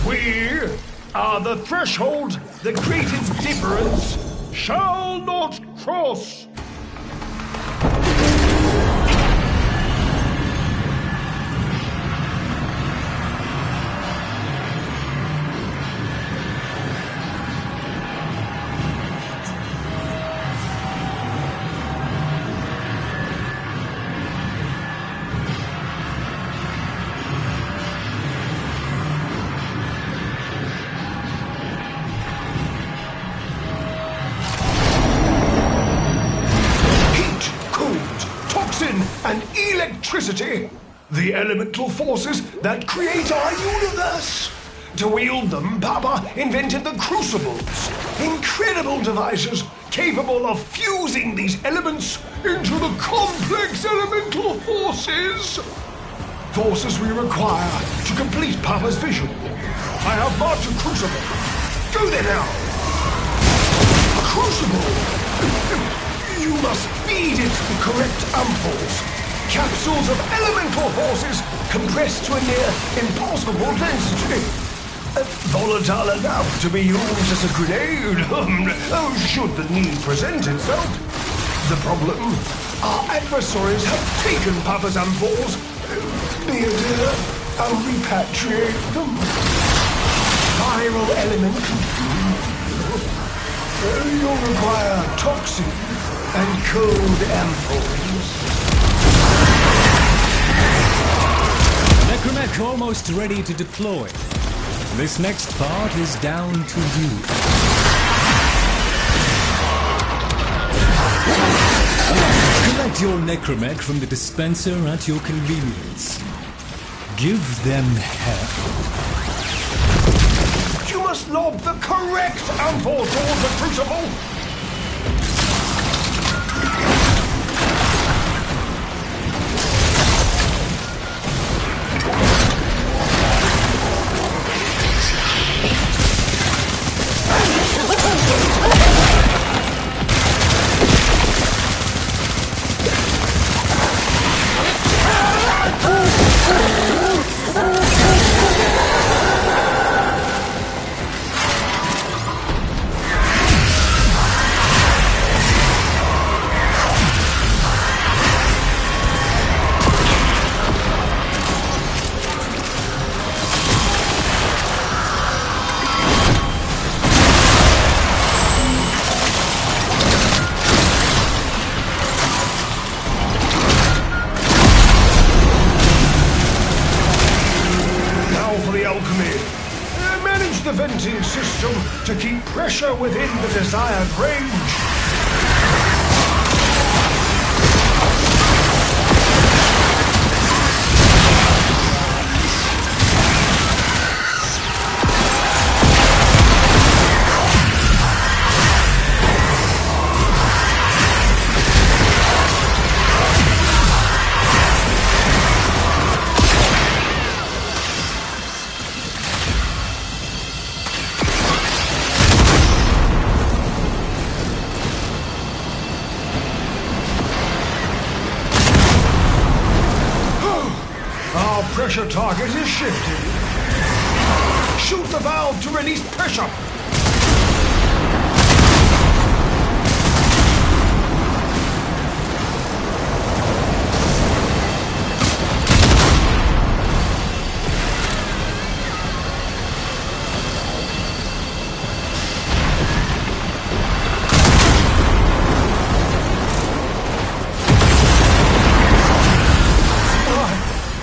Speaker 13: We are the threshold the created difference shall not cross. And electricity, the elemental forces that create our universe. To wield them, Papa invented the crucibles, incredible devices capable of fusing these elements into the complex elemental forces. Forces we require to complete Papa's vision. I have marked a crucible. Go there now. A crucible. You must feed it the correct ampoules. Capsules of elemental forces compressed to a near impossible density. Volatile enough to be used as a grenade, should the need present itself. The problem? Our adversaries have taken Papa's ampoules. Be it, I'll repatriate them. Viral element. You'll require toxin and cold ampoules.
Speaker 10: Necromech almost ready to deploy. This next part is down to you. Collect your Necromech from the dispenser at your convenience. Give them hell.
Speaker 13: You must lob the correct ampoule toward the crucible. the venting system to keep pressure within the desired range. Our pressure target is shifting. Shoot the valve to release pressure.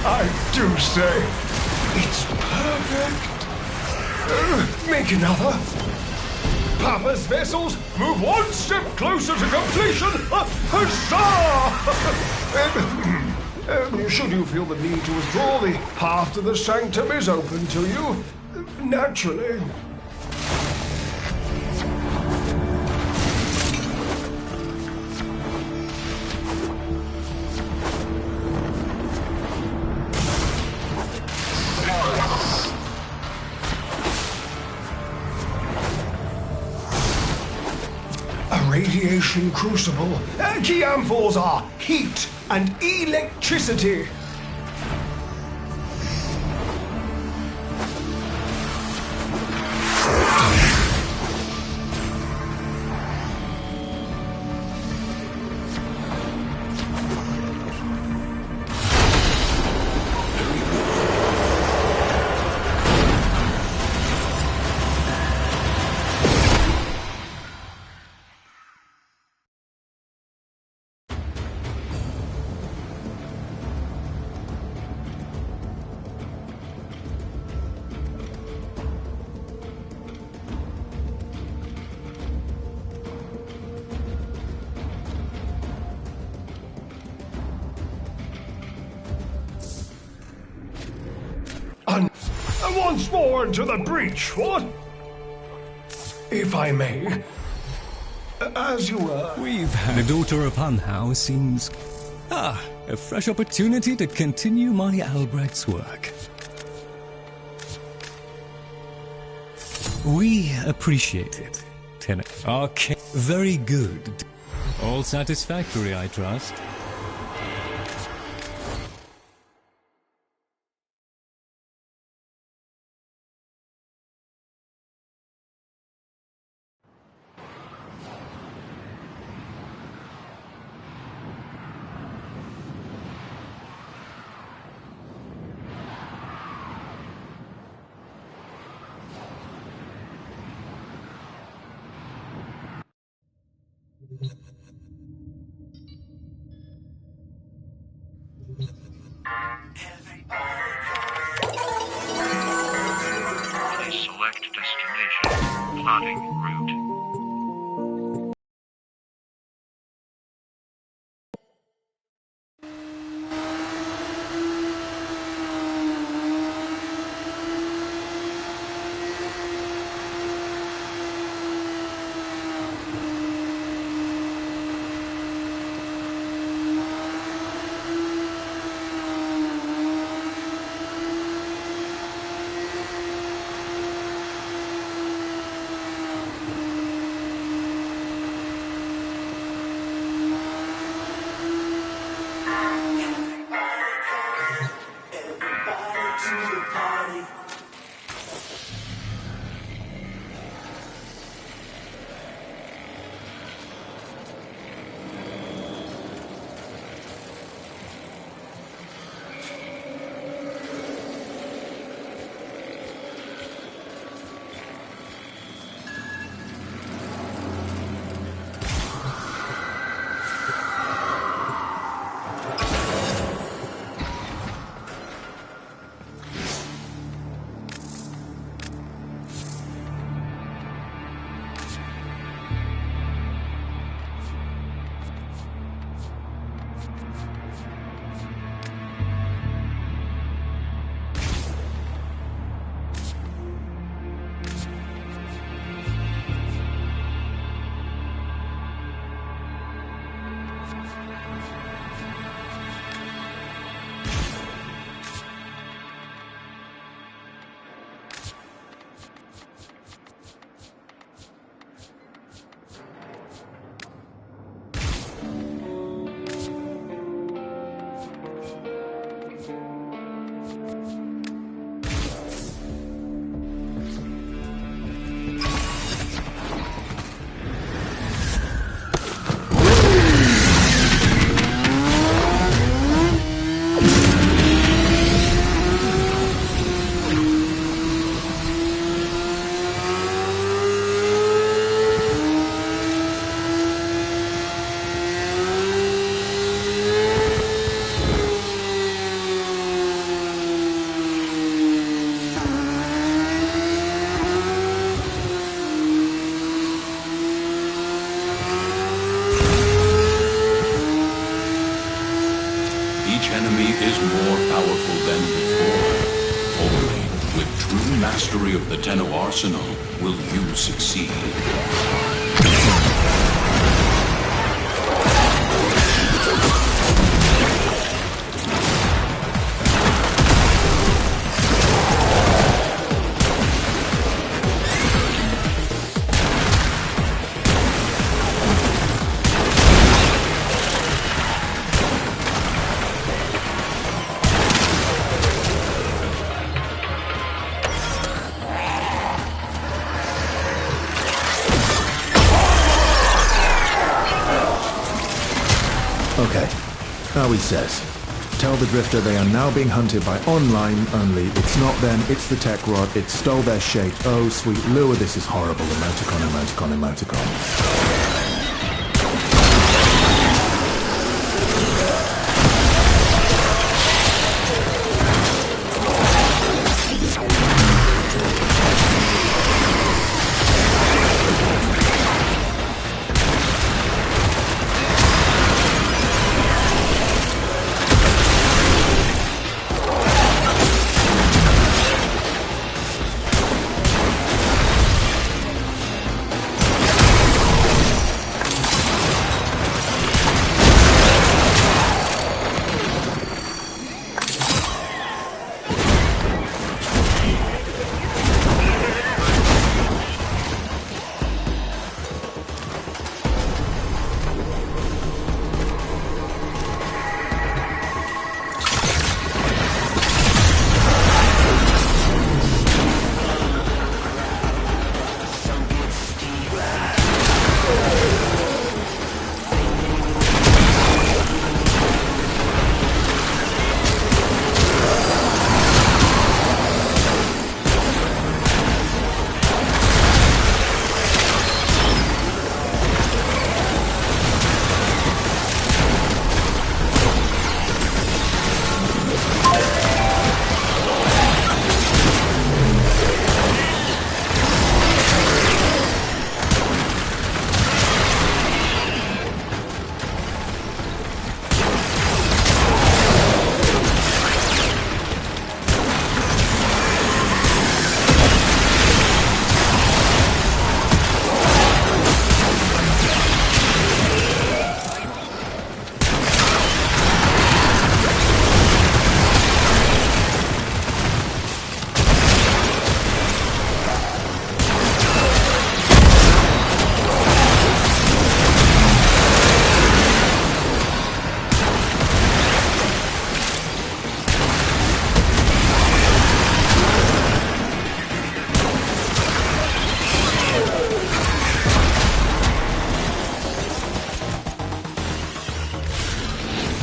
Speaker 13: I do say, it's perfect. Make another. Papa's vessels move one step closer to completion. Huzzah! Should you feel the need to withdraw, the path to the sanctum is open to you. Naturally. Radiation crucible. Key amphors are heat and electricity. And once more into the breach, what? If I may, as you were...
Speaker 10: We've had... The daughter of Hunhow seems... a fresh opportunity to continue my Albrecht's work. We appreciate it, Tenor. Okay, very good. All satisfactory, I trust.
Speaker 14: Select destination. Plotting route.
Speaker 6: Each enemy is more powerful than before. Only with true mastery of the Tenno arsenal will you succeed.
Speaker 15: Okay, now he says, tell the Drifter they are now being hunted by online only. It's not them, it's the tech rod. It stole their shape. Oh, sweet lure, this is horrible. Emoticon, emoticon, emoticon.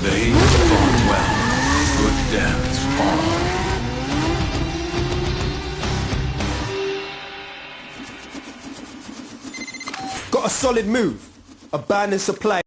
Speaker 6: They fought well. Good deaths all.
Speaker 16: Got a solid move. Abandon supply.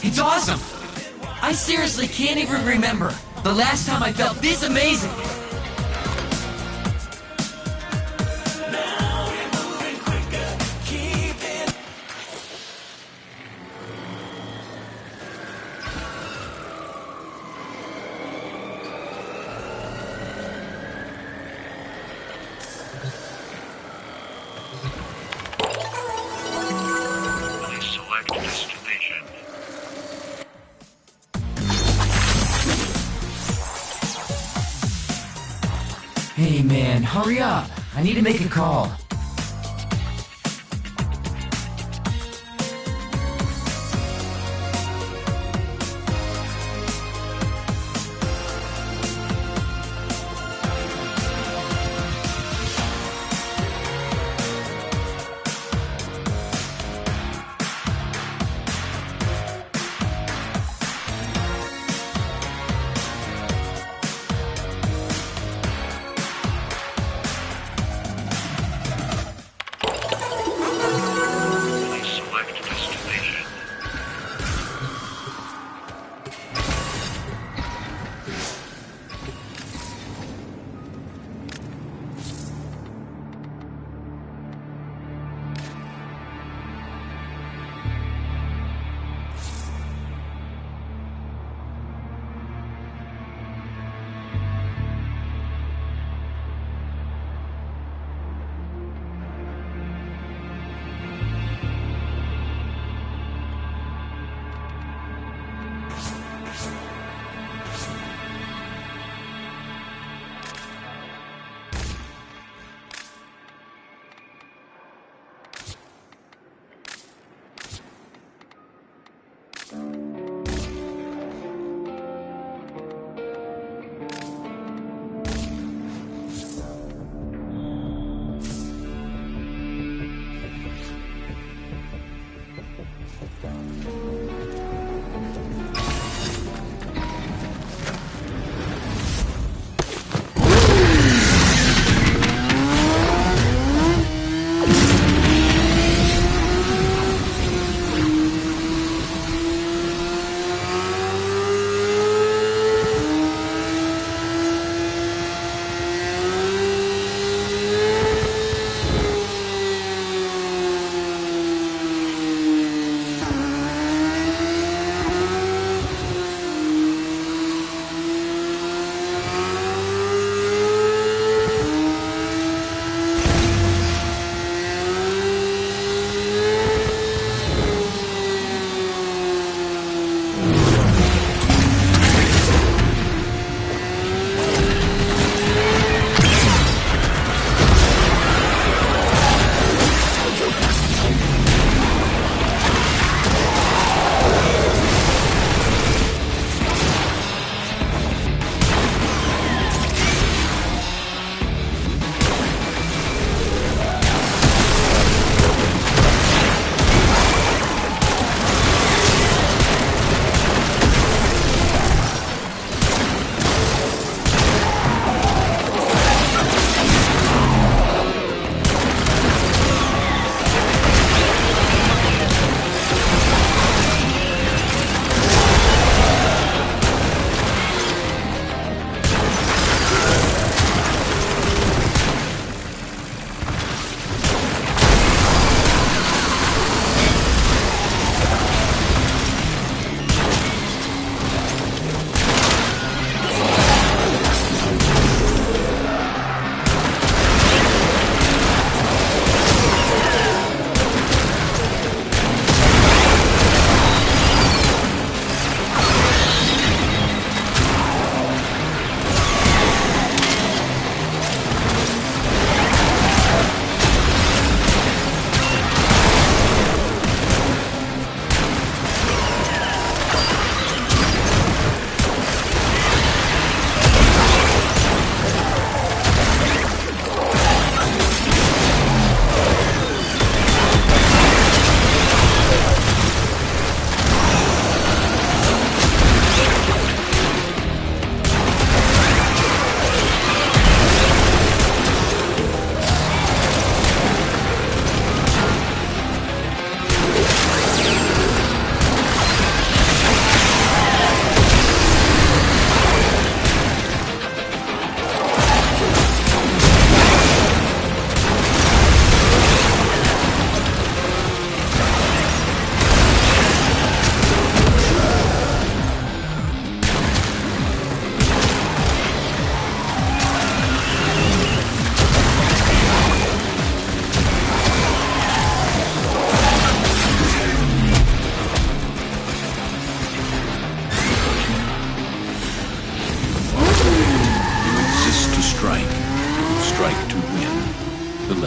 Speaker 17: It's awesome! I seriously can't even remember the last time I felt this amazing!
Speaker 14: Please select destination.
Speaker 17: Hey man, hurry up! I need to make a call.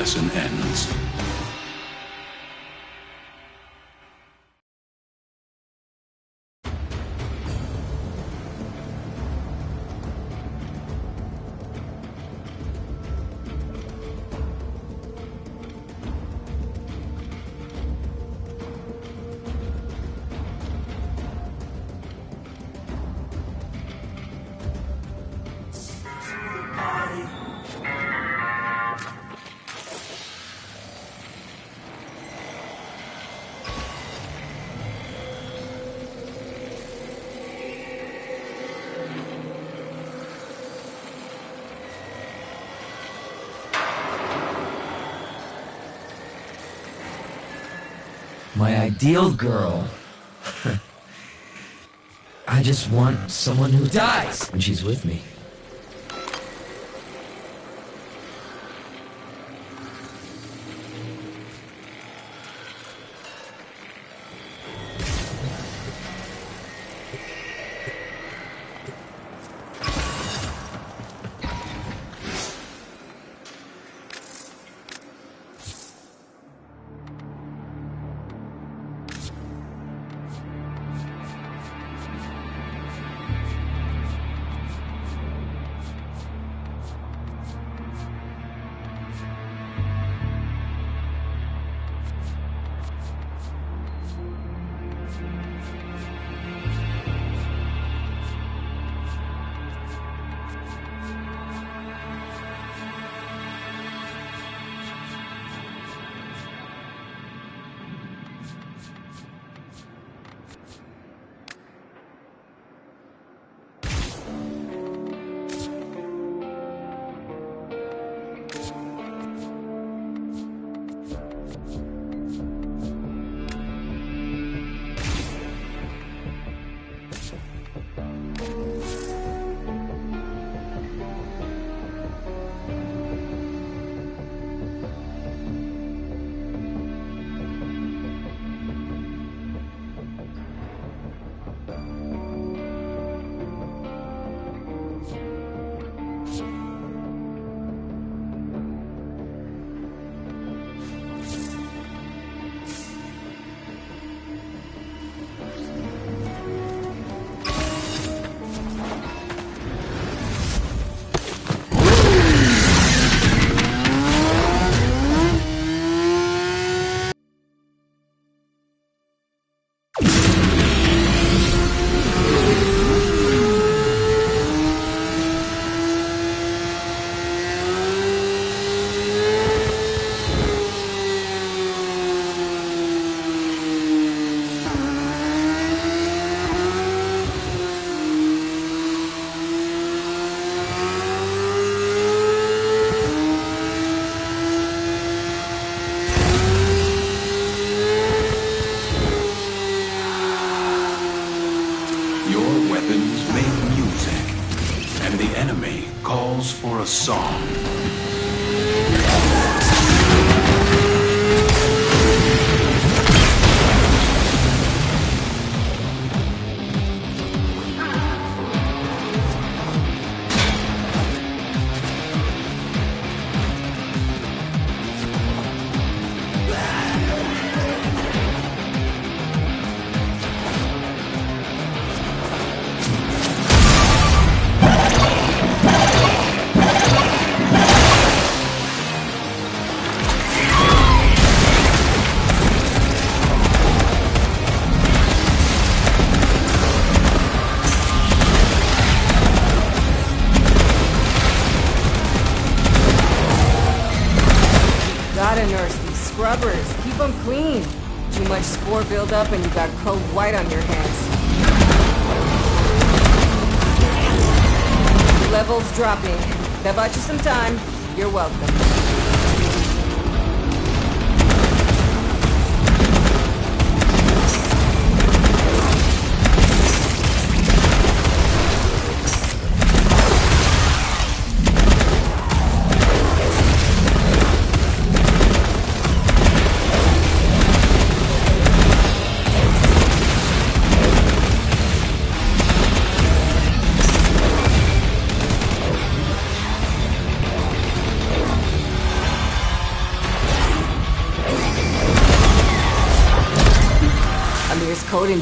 Speaker 6: lesson ends.
Speaker 17: My ideal girl. I just want someone who dies when she's with me. For a song.
Speaker 18: Gotta nurse these scrubbers. Keep them clean. Too much spore buildup and you got chrome white on your hands. Levels dropping. That bought you some time. You're welcome.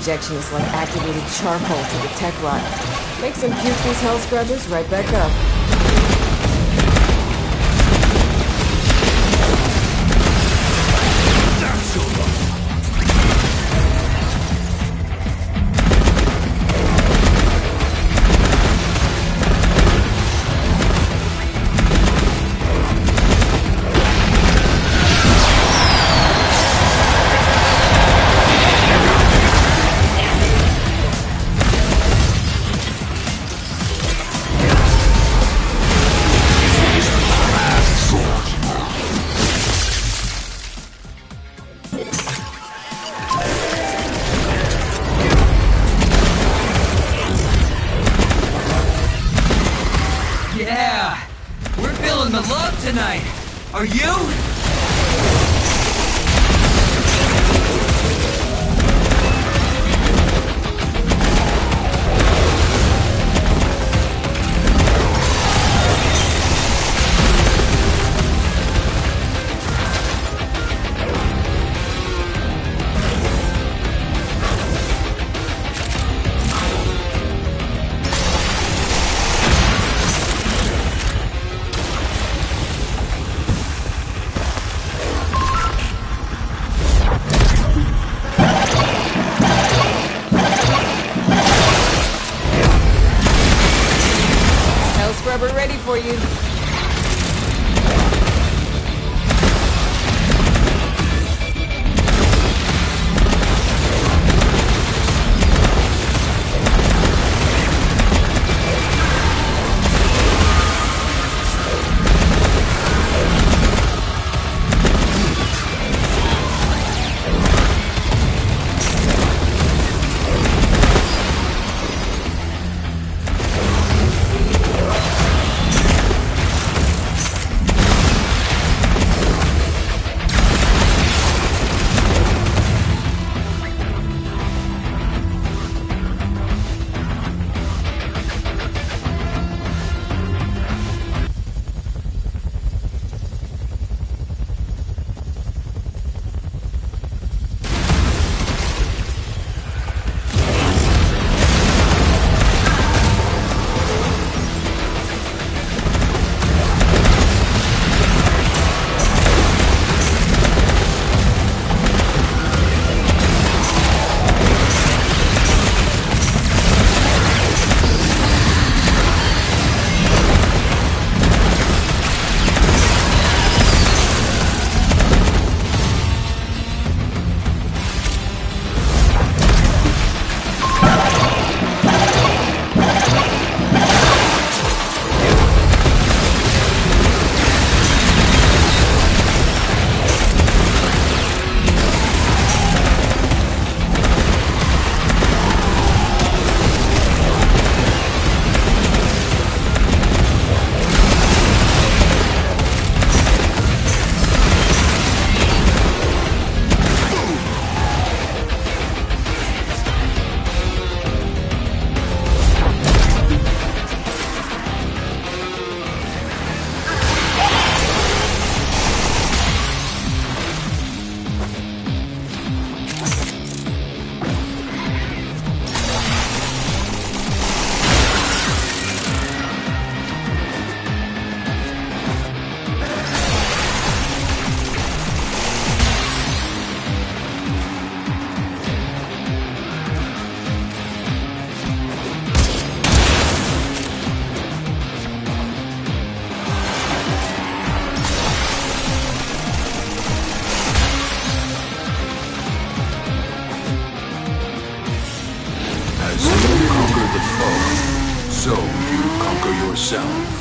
Speaker 18: injection is like activated charcoal to the tech rod. Makes them puke these hell scrubbers right back up.
Speaker 17: Yeah! We're feeling the love tonight! Are you?
Speaker 18: Hell scrubber ready for you.
Speaker 6: So you conquer yourself.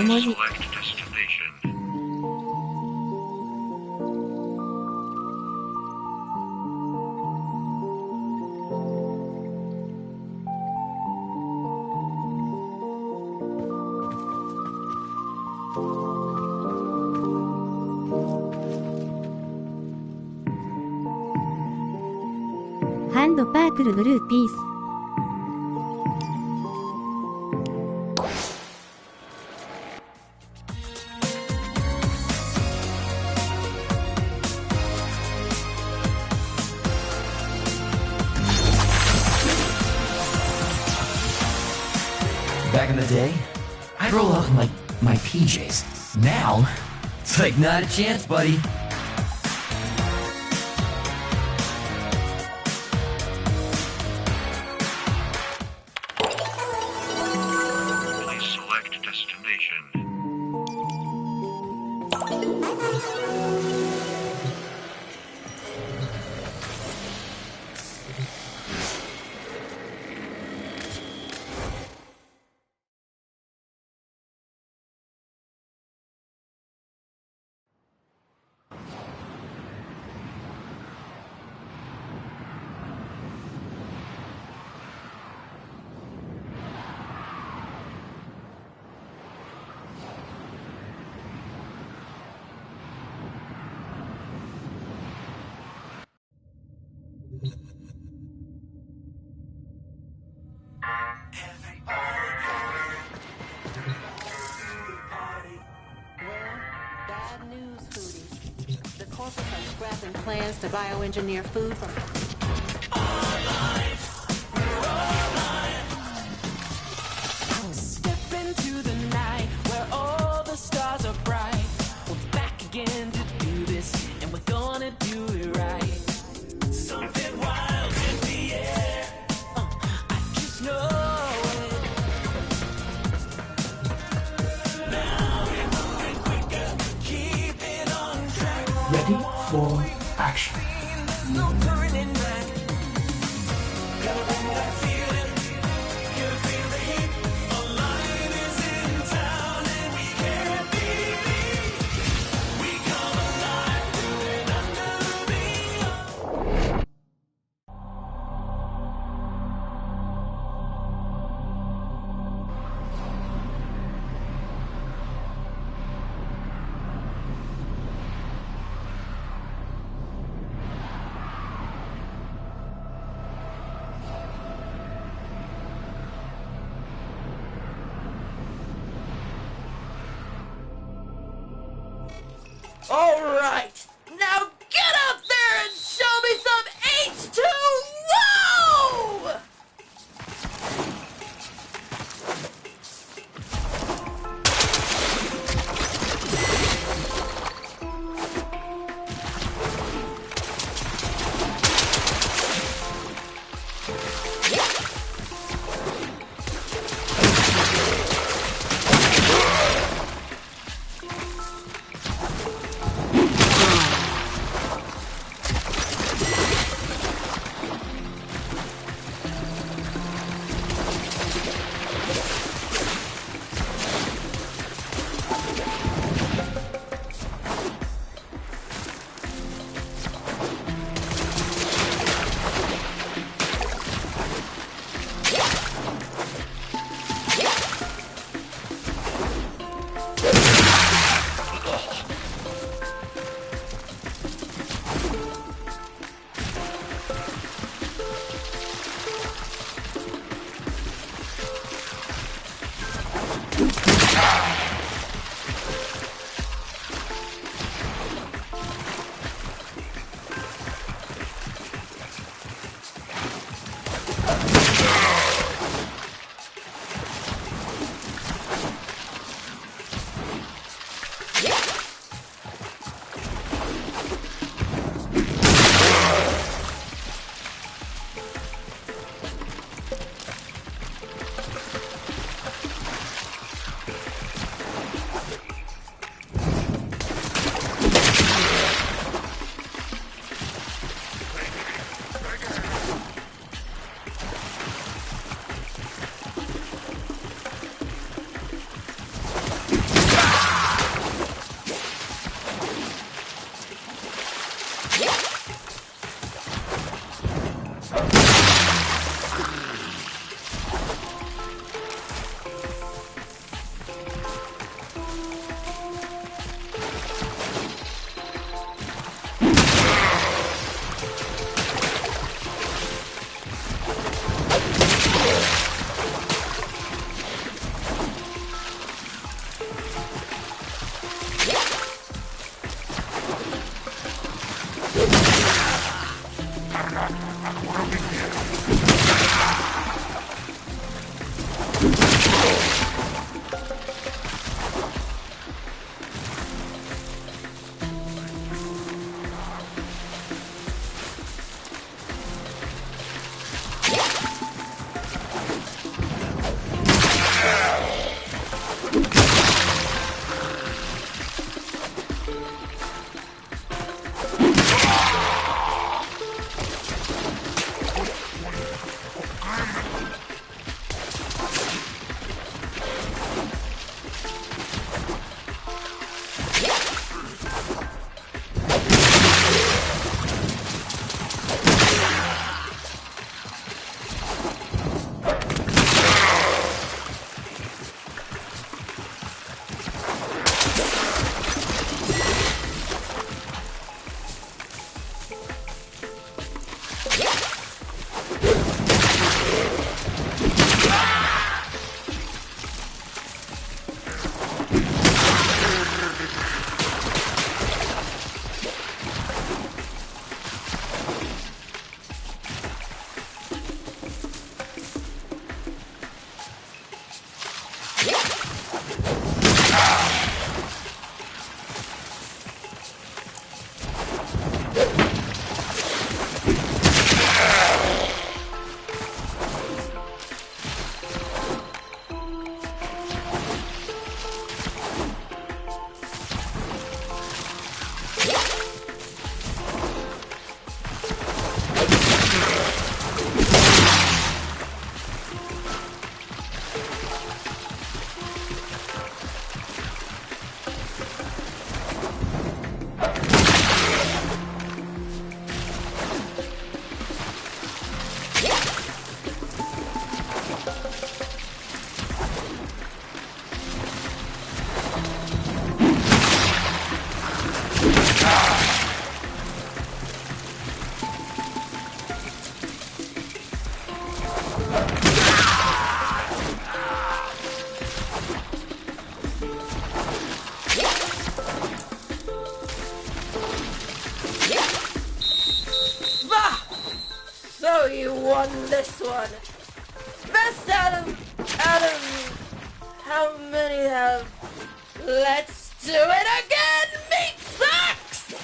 Speaker 19: 絵文字。
Speaker 14: Select destination.
Speaker 19: Hand Purple Blue Piece.
Speaker 17: Back in the day, I'd roll out in like my PJs. Now, it's like not a chance, buddy.
Speaker 14: Please select destination.
Speaker 20: Bad news, foodies. The corporate are scrapping plans to bioengineer food from... Step into the night where all the stars are bright. We're back again to do this, and we're gonna do it right. Something wild in the air. I just know it. Now we're moving quicker, keeping on track.
Speaker 5: Ready for action.
Speaker 20: No turning back. Gotta bring that feeling. Gotta feel the heat. A lion is in town and we can't be beat. We come alive, doing under the
Speaker 17: All right, now get up there and show me some H2O!
Speaker 21: won this one. Best out of how many have? Let's do it again, meat sacks!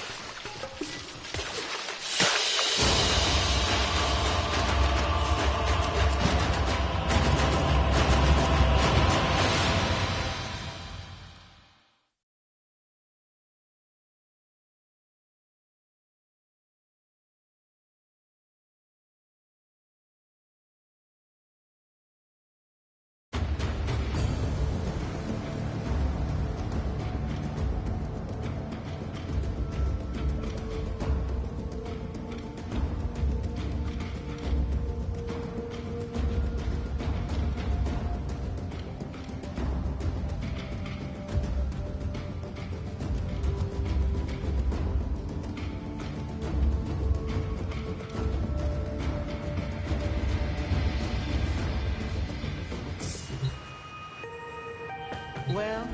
Speaker 21: Well,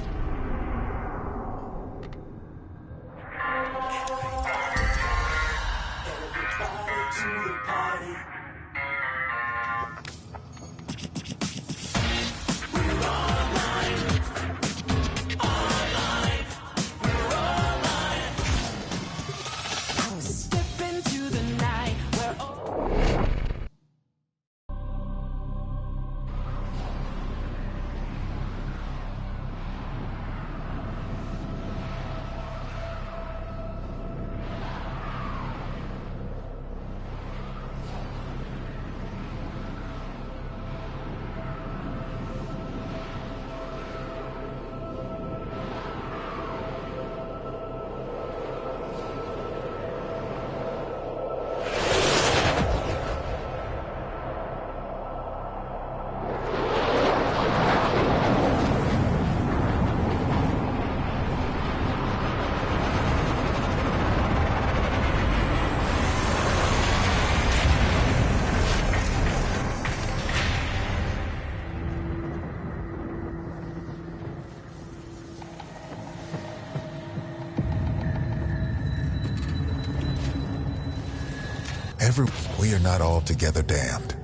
Speaker 4: We are not altogether damned.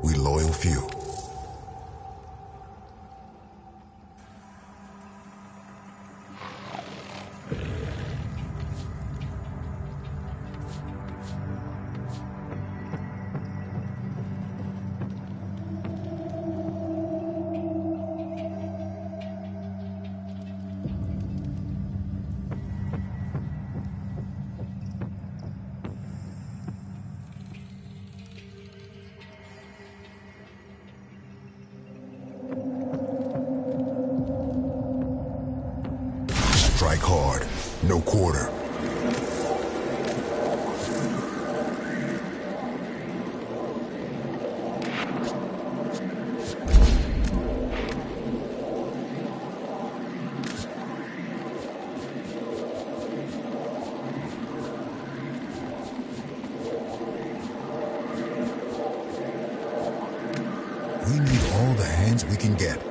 Speaker 4: We loyal few. Strike hard, no quarter. We need all the hands we can get.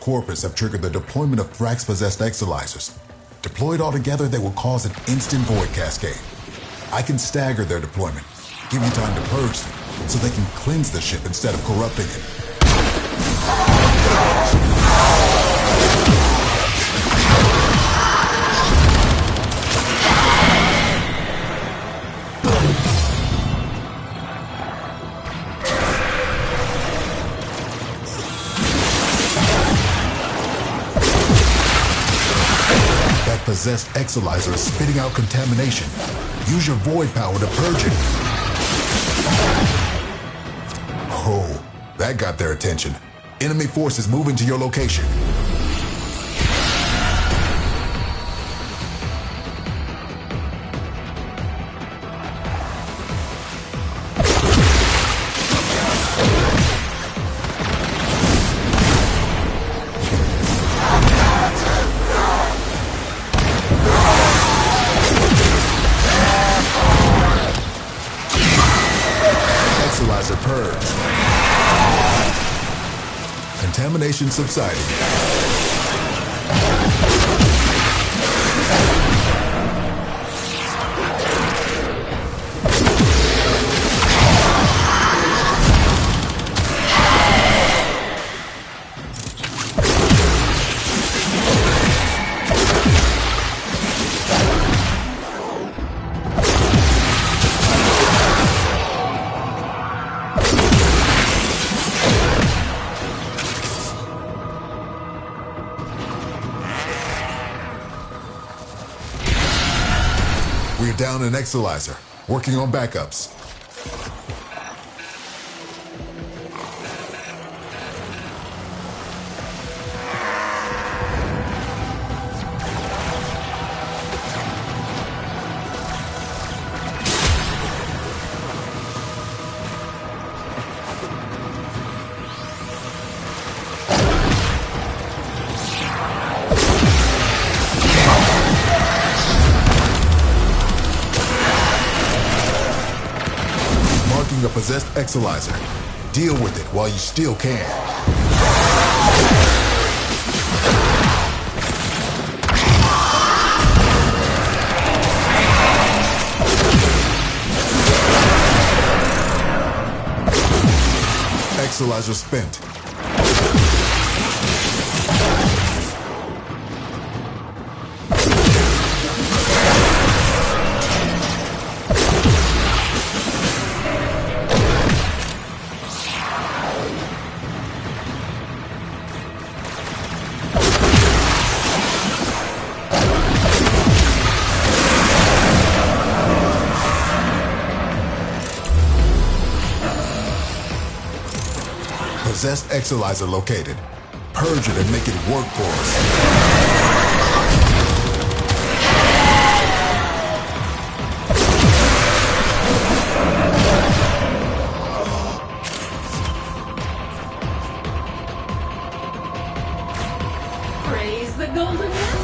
Speaker 4: Corpus have triggered the deployment of Thrax-possessed exolizers. Deployed all together, they will cause an instant void cascade. I can stagger their deployment, give you time to purge them, so they can cleanse the ship instead of corrupting it. possessed Exalizer is spitting out contamination. Use your void power to purge it. Oh, that got their attention. Enemy forces moving to your location. Exalizer purged. Contamination subsiding. We're down an Exalizer, working on backups. Marking a possessed Exalizer. Deal with it while you still can. Exalizer spent. Possessed Exalizer located. Purge it and make it work for us.
Speaker 21: Praise the golden man.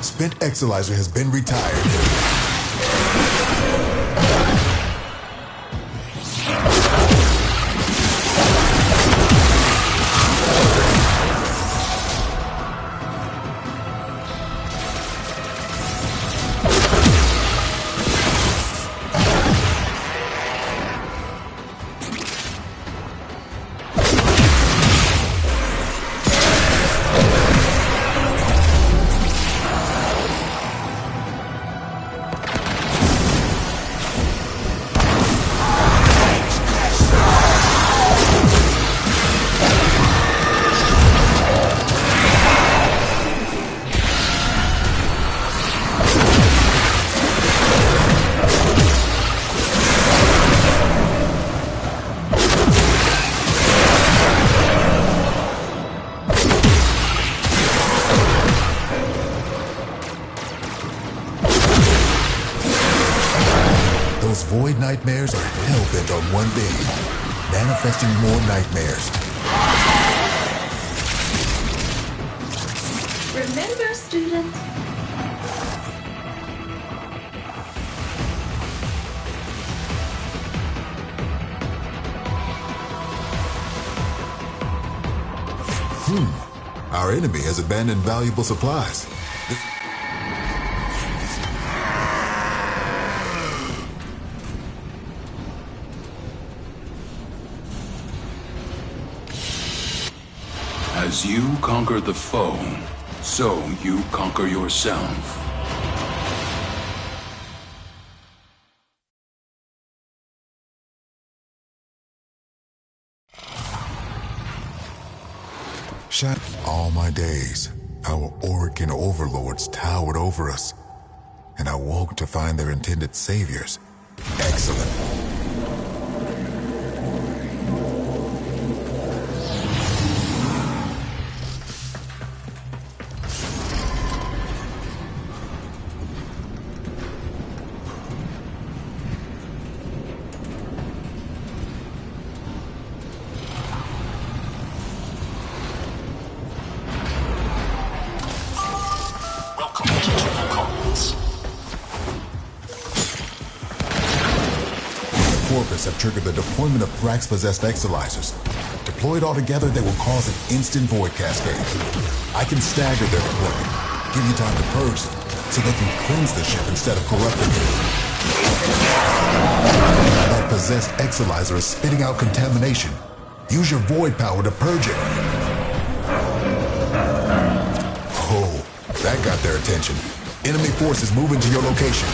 Speaker 4: Spent Exalizer has been retired. Those void nightmares are hell-bent on one thing. Manifesting more nightmares.
Speaker 21: Remember, student.
Speaker 4: Our enemy has abandoned valuable supplies.
Speaker 6: As you conquer the foe, so you conquer yourself.
Speaker 4: All my days, our Orokin overlords towered over us, and I woke to find their intended saviors. Excellent. Have triggered the deployment of Thrax-possessed exolizers. Deployed all together, they will cause an instant void cascade. I can stagger their deployment, give you time to purge them, so they can cleanse the ship instead of corrupting it. That possessed exolizer is spitting out contamination. Use your void power to purge it. Oh, that got their attention. Enemy forces move into your location.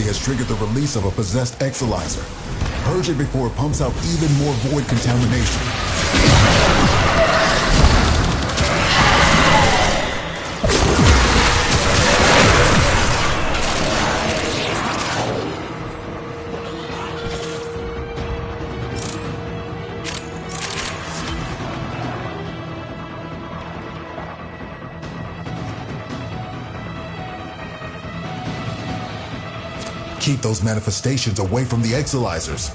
Speaker 4: Has triggered the release of a possessed exolizer. Purge it before it pumps out even more void contamination. Keep those manifestations away from the exolizers.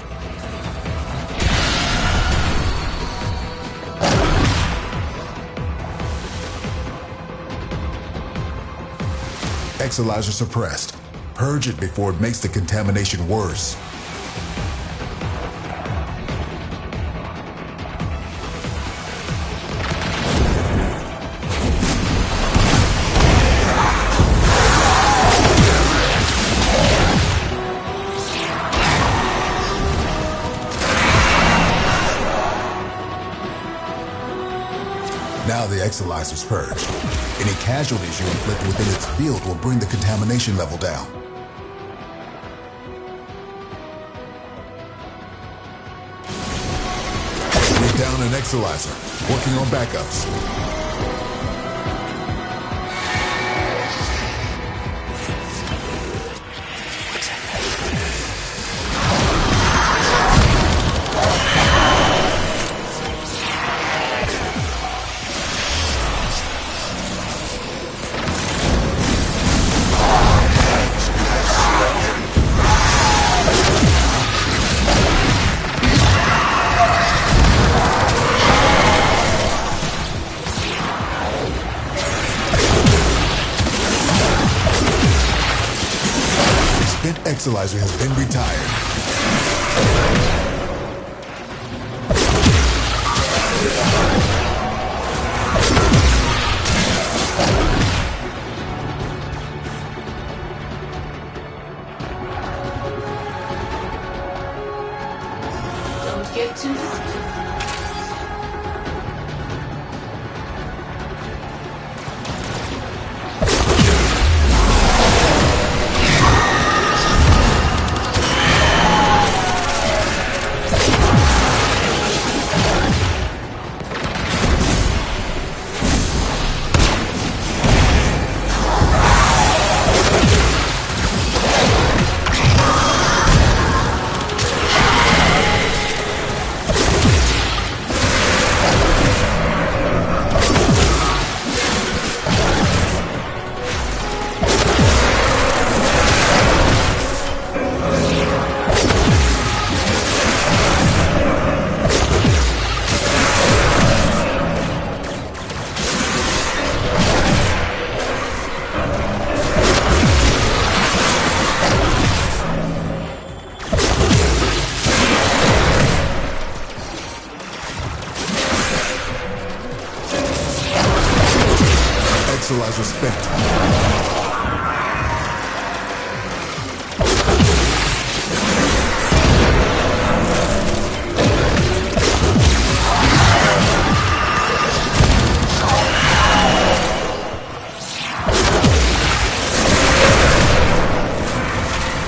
Speaker 4: Exolizer suppressed. Purge it before it makes the contamination worse. Now the exolizer's purged. Any casualties you inflict within its field will bring the contamination level down. We're down an exolizer, working on backups. Exolizer has been retired.
Speaker 2: Don't get too
Speaker 4: Exalizer spent.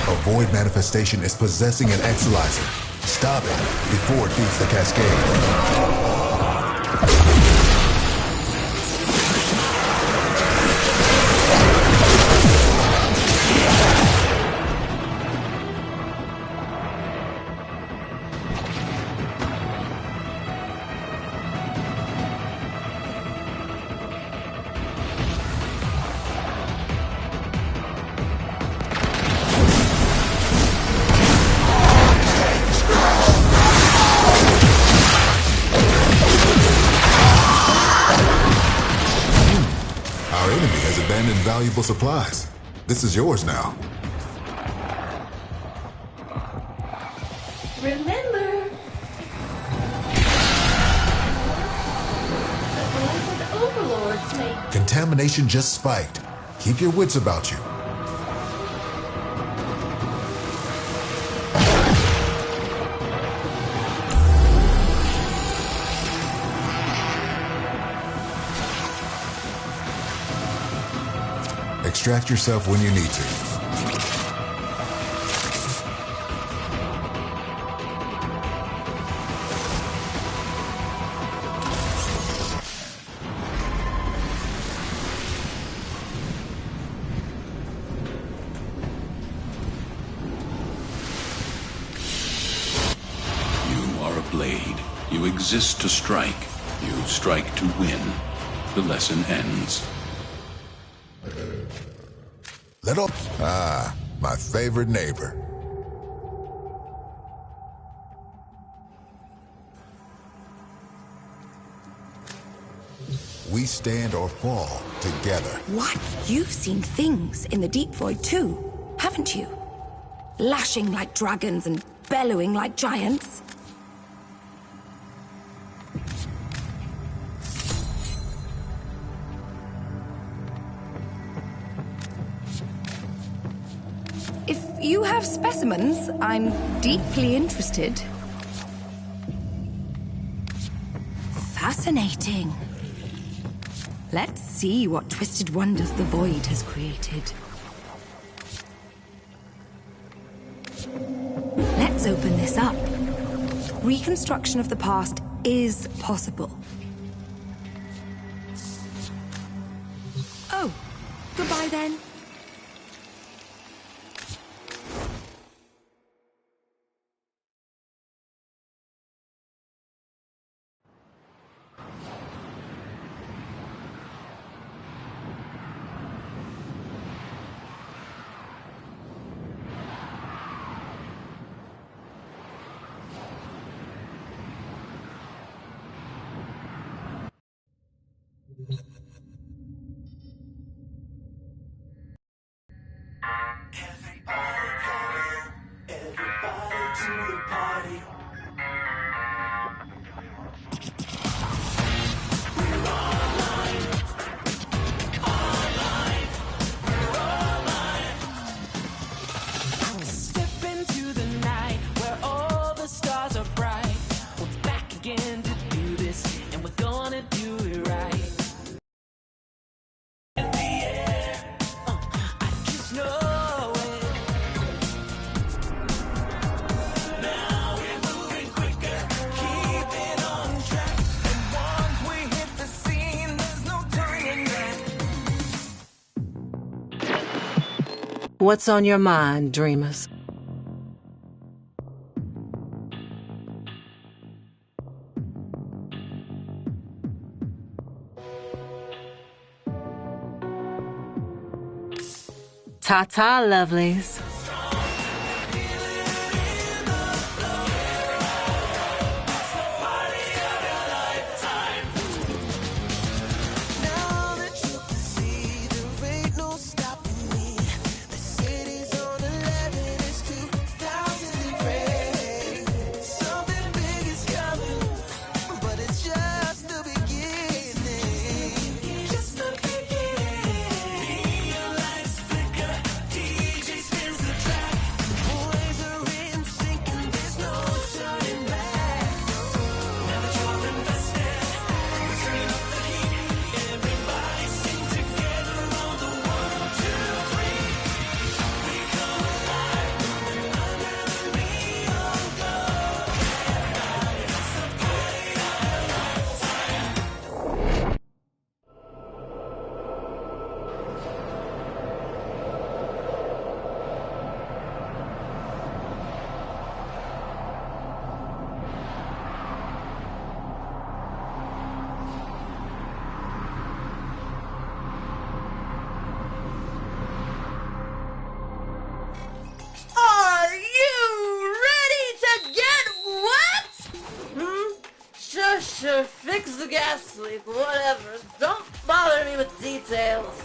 Speaker 4: A void manifestation is possessing an Exalizer. Stop it before it feeds the cascade. Our enemy has abandoned valuable supplies. This is yours now.
Speaker 21: Remember, the voice of the overlords may.
Speaker 4: Contamination just spiked. Keep your wits about you. Extract yourself when you need to.
Speaker 6: You are a blade. You exist to strike. You strike to win. The lesson ends.
Speaker 4: Little. Ah, my favorite neighbor. We stand or fall together.
Speaker 3: What? You've seen things in the deep void too, haven't you? Lashing like dragons and bellowing like giants. If you have specimens, I'm deeply interested. Fascinating. Let's see what twisted wonders the void has created. Let's open this up. Reconstruction of the past is possible. Oh, goodbye then.
Speaker 7: Step into the night where all the stars are bright. We're back again to do this, and we're gonna do it right. In the air, I just know it. Now we're moving quicker, keeping on track. And once we hit the scene, there's no turning back.
Speaker 22: What's on your mind, dreamers? Ta-ta, lovelies.
Speaker 21: was a gas leak, whatever. Don't bother me with details.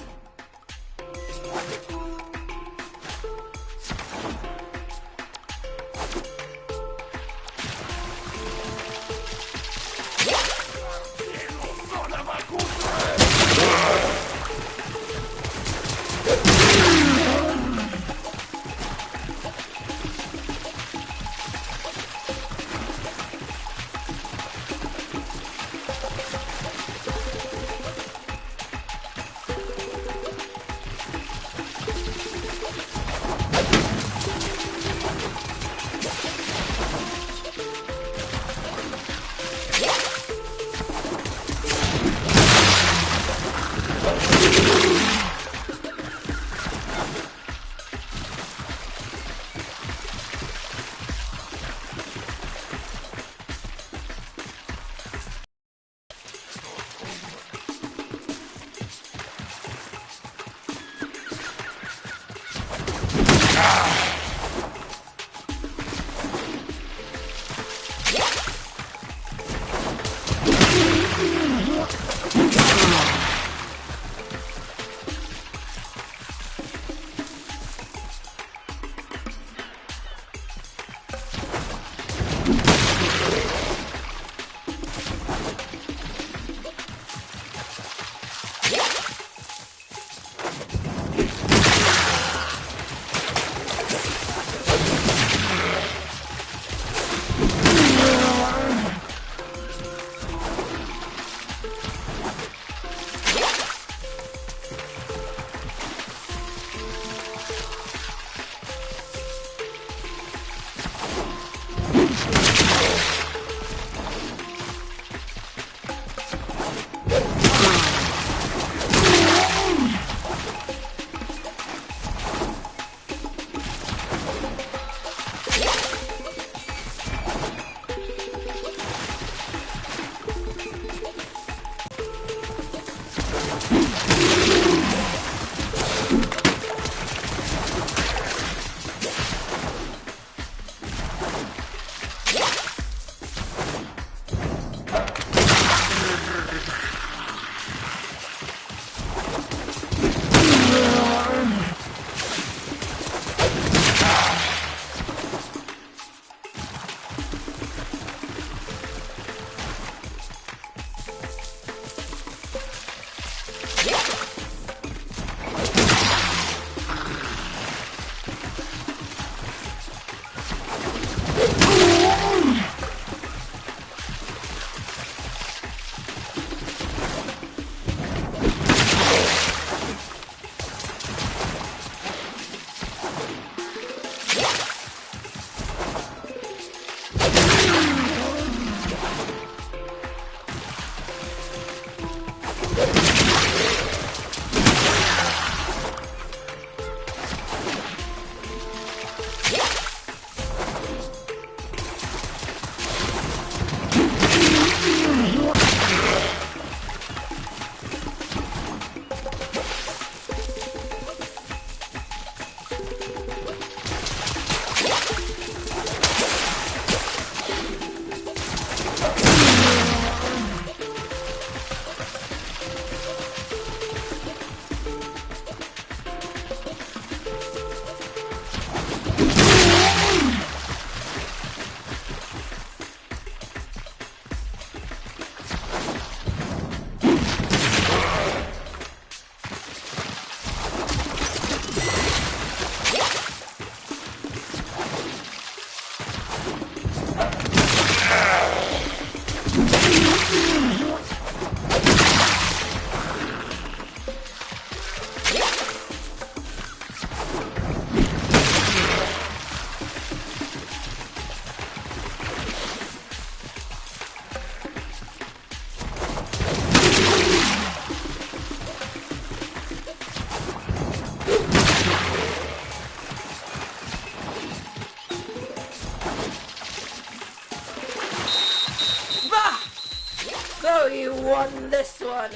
Speaker 21: So you won this one.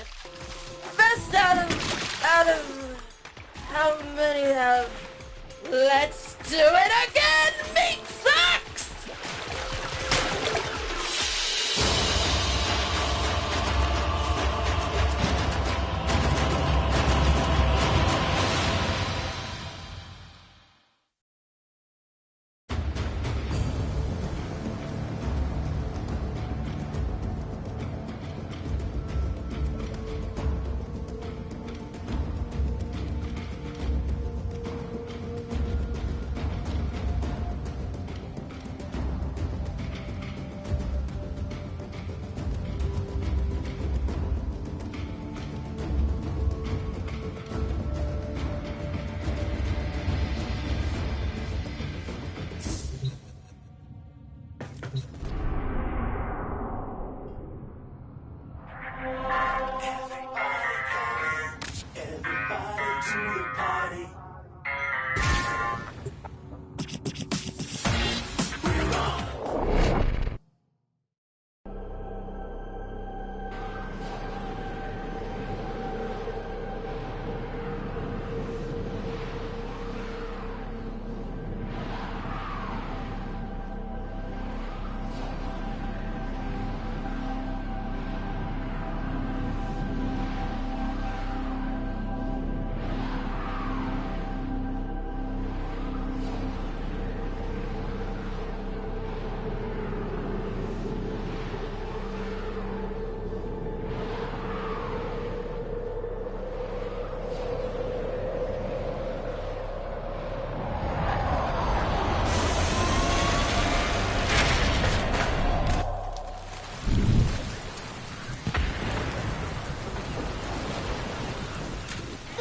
Speaker 21: Best out of how many have? Let's do it again, meat sacks!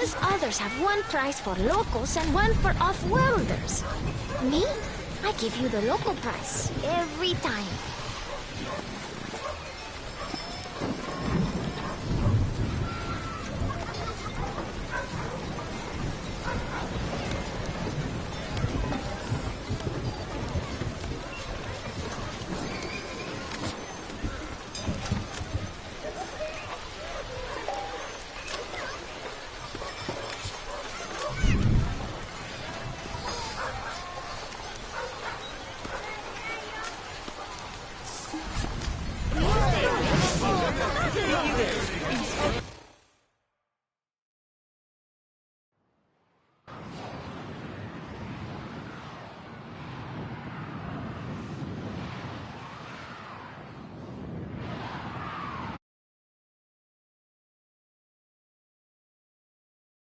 Speaker 1: because others have one price for locals and one for off-worlders. Me? I give you the local price every time.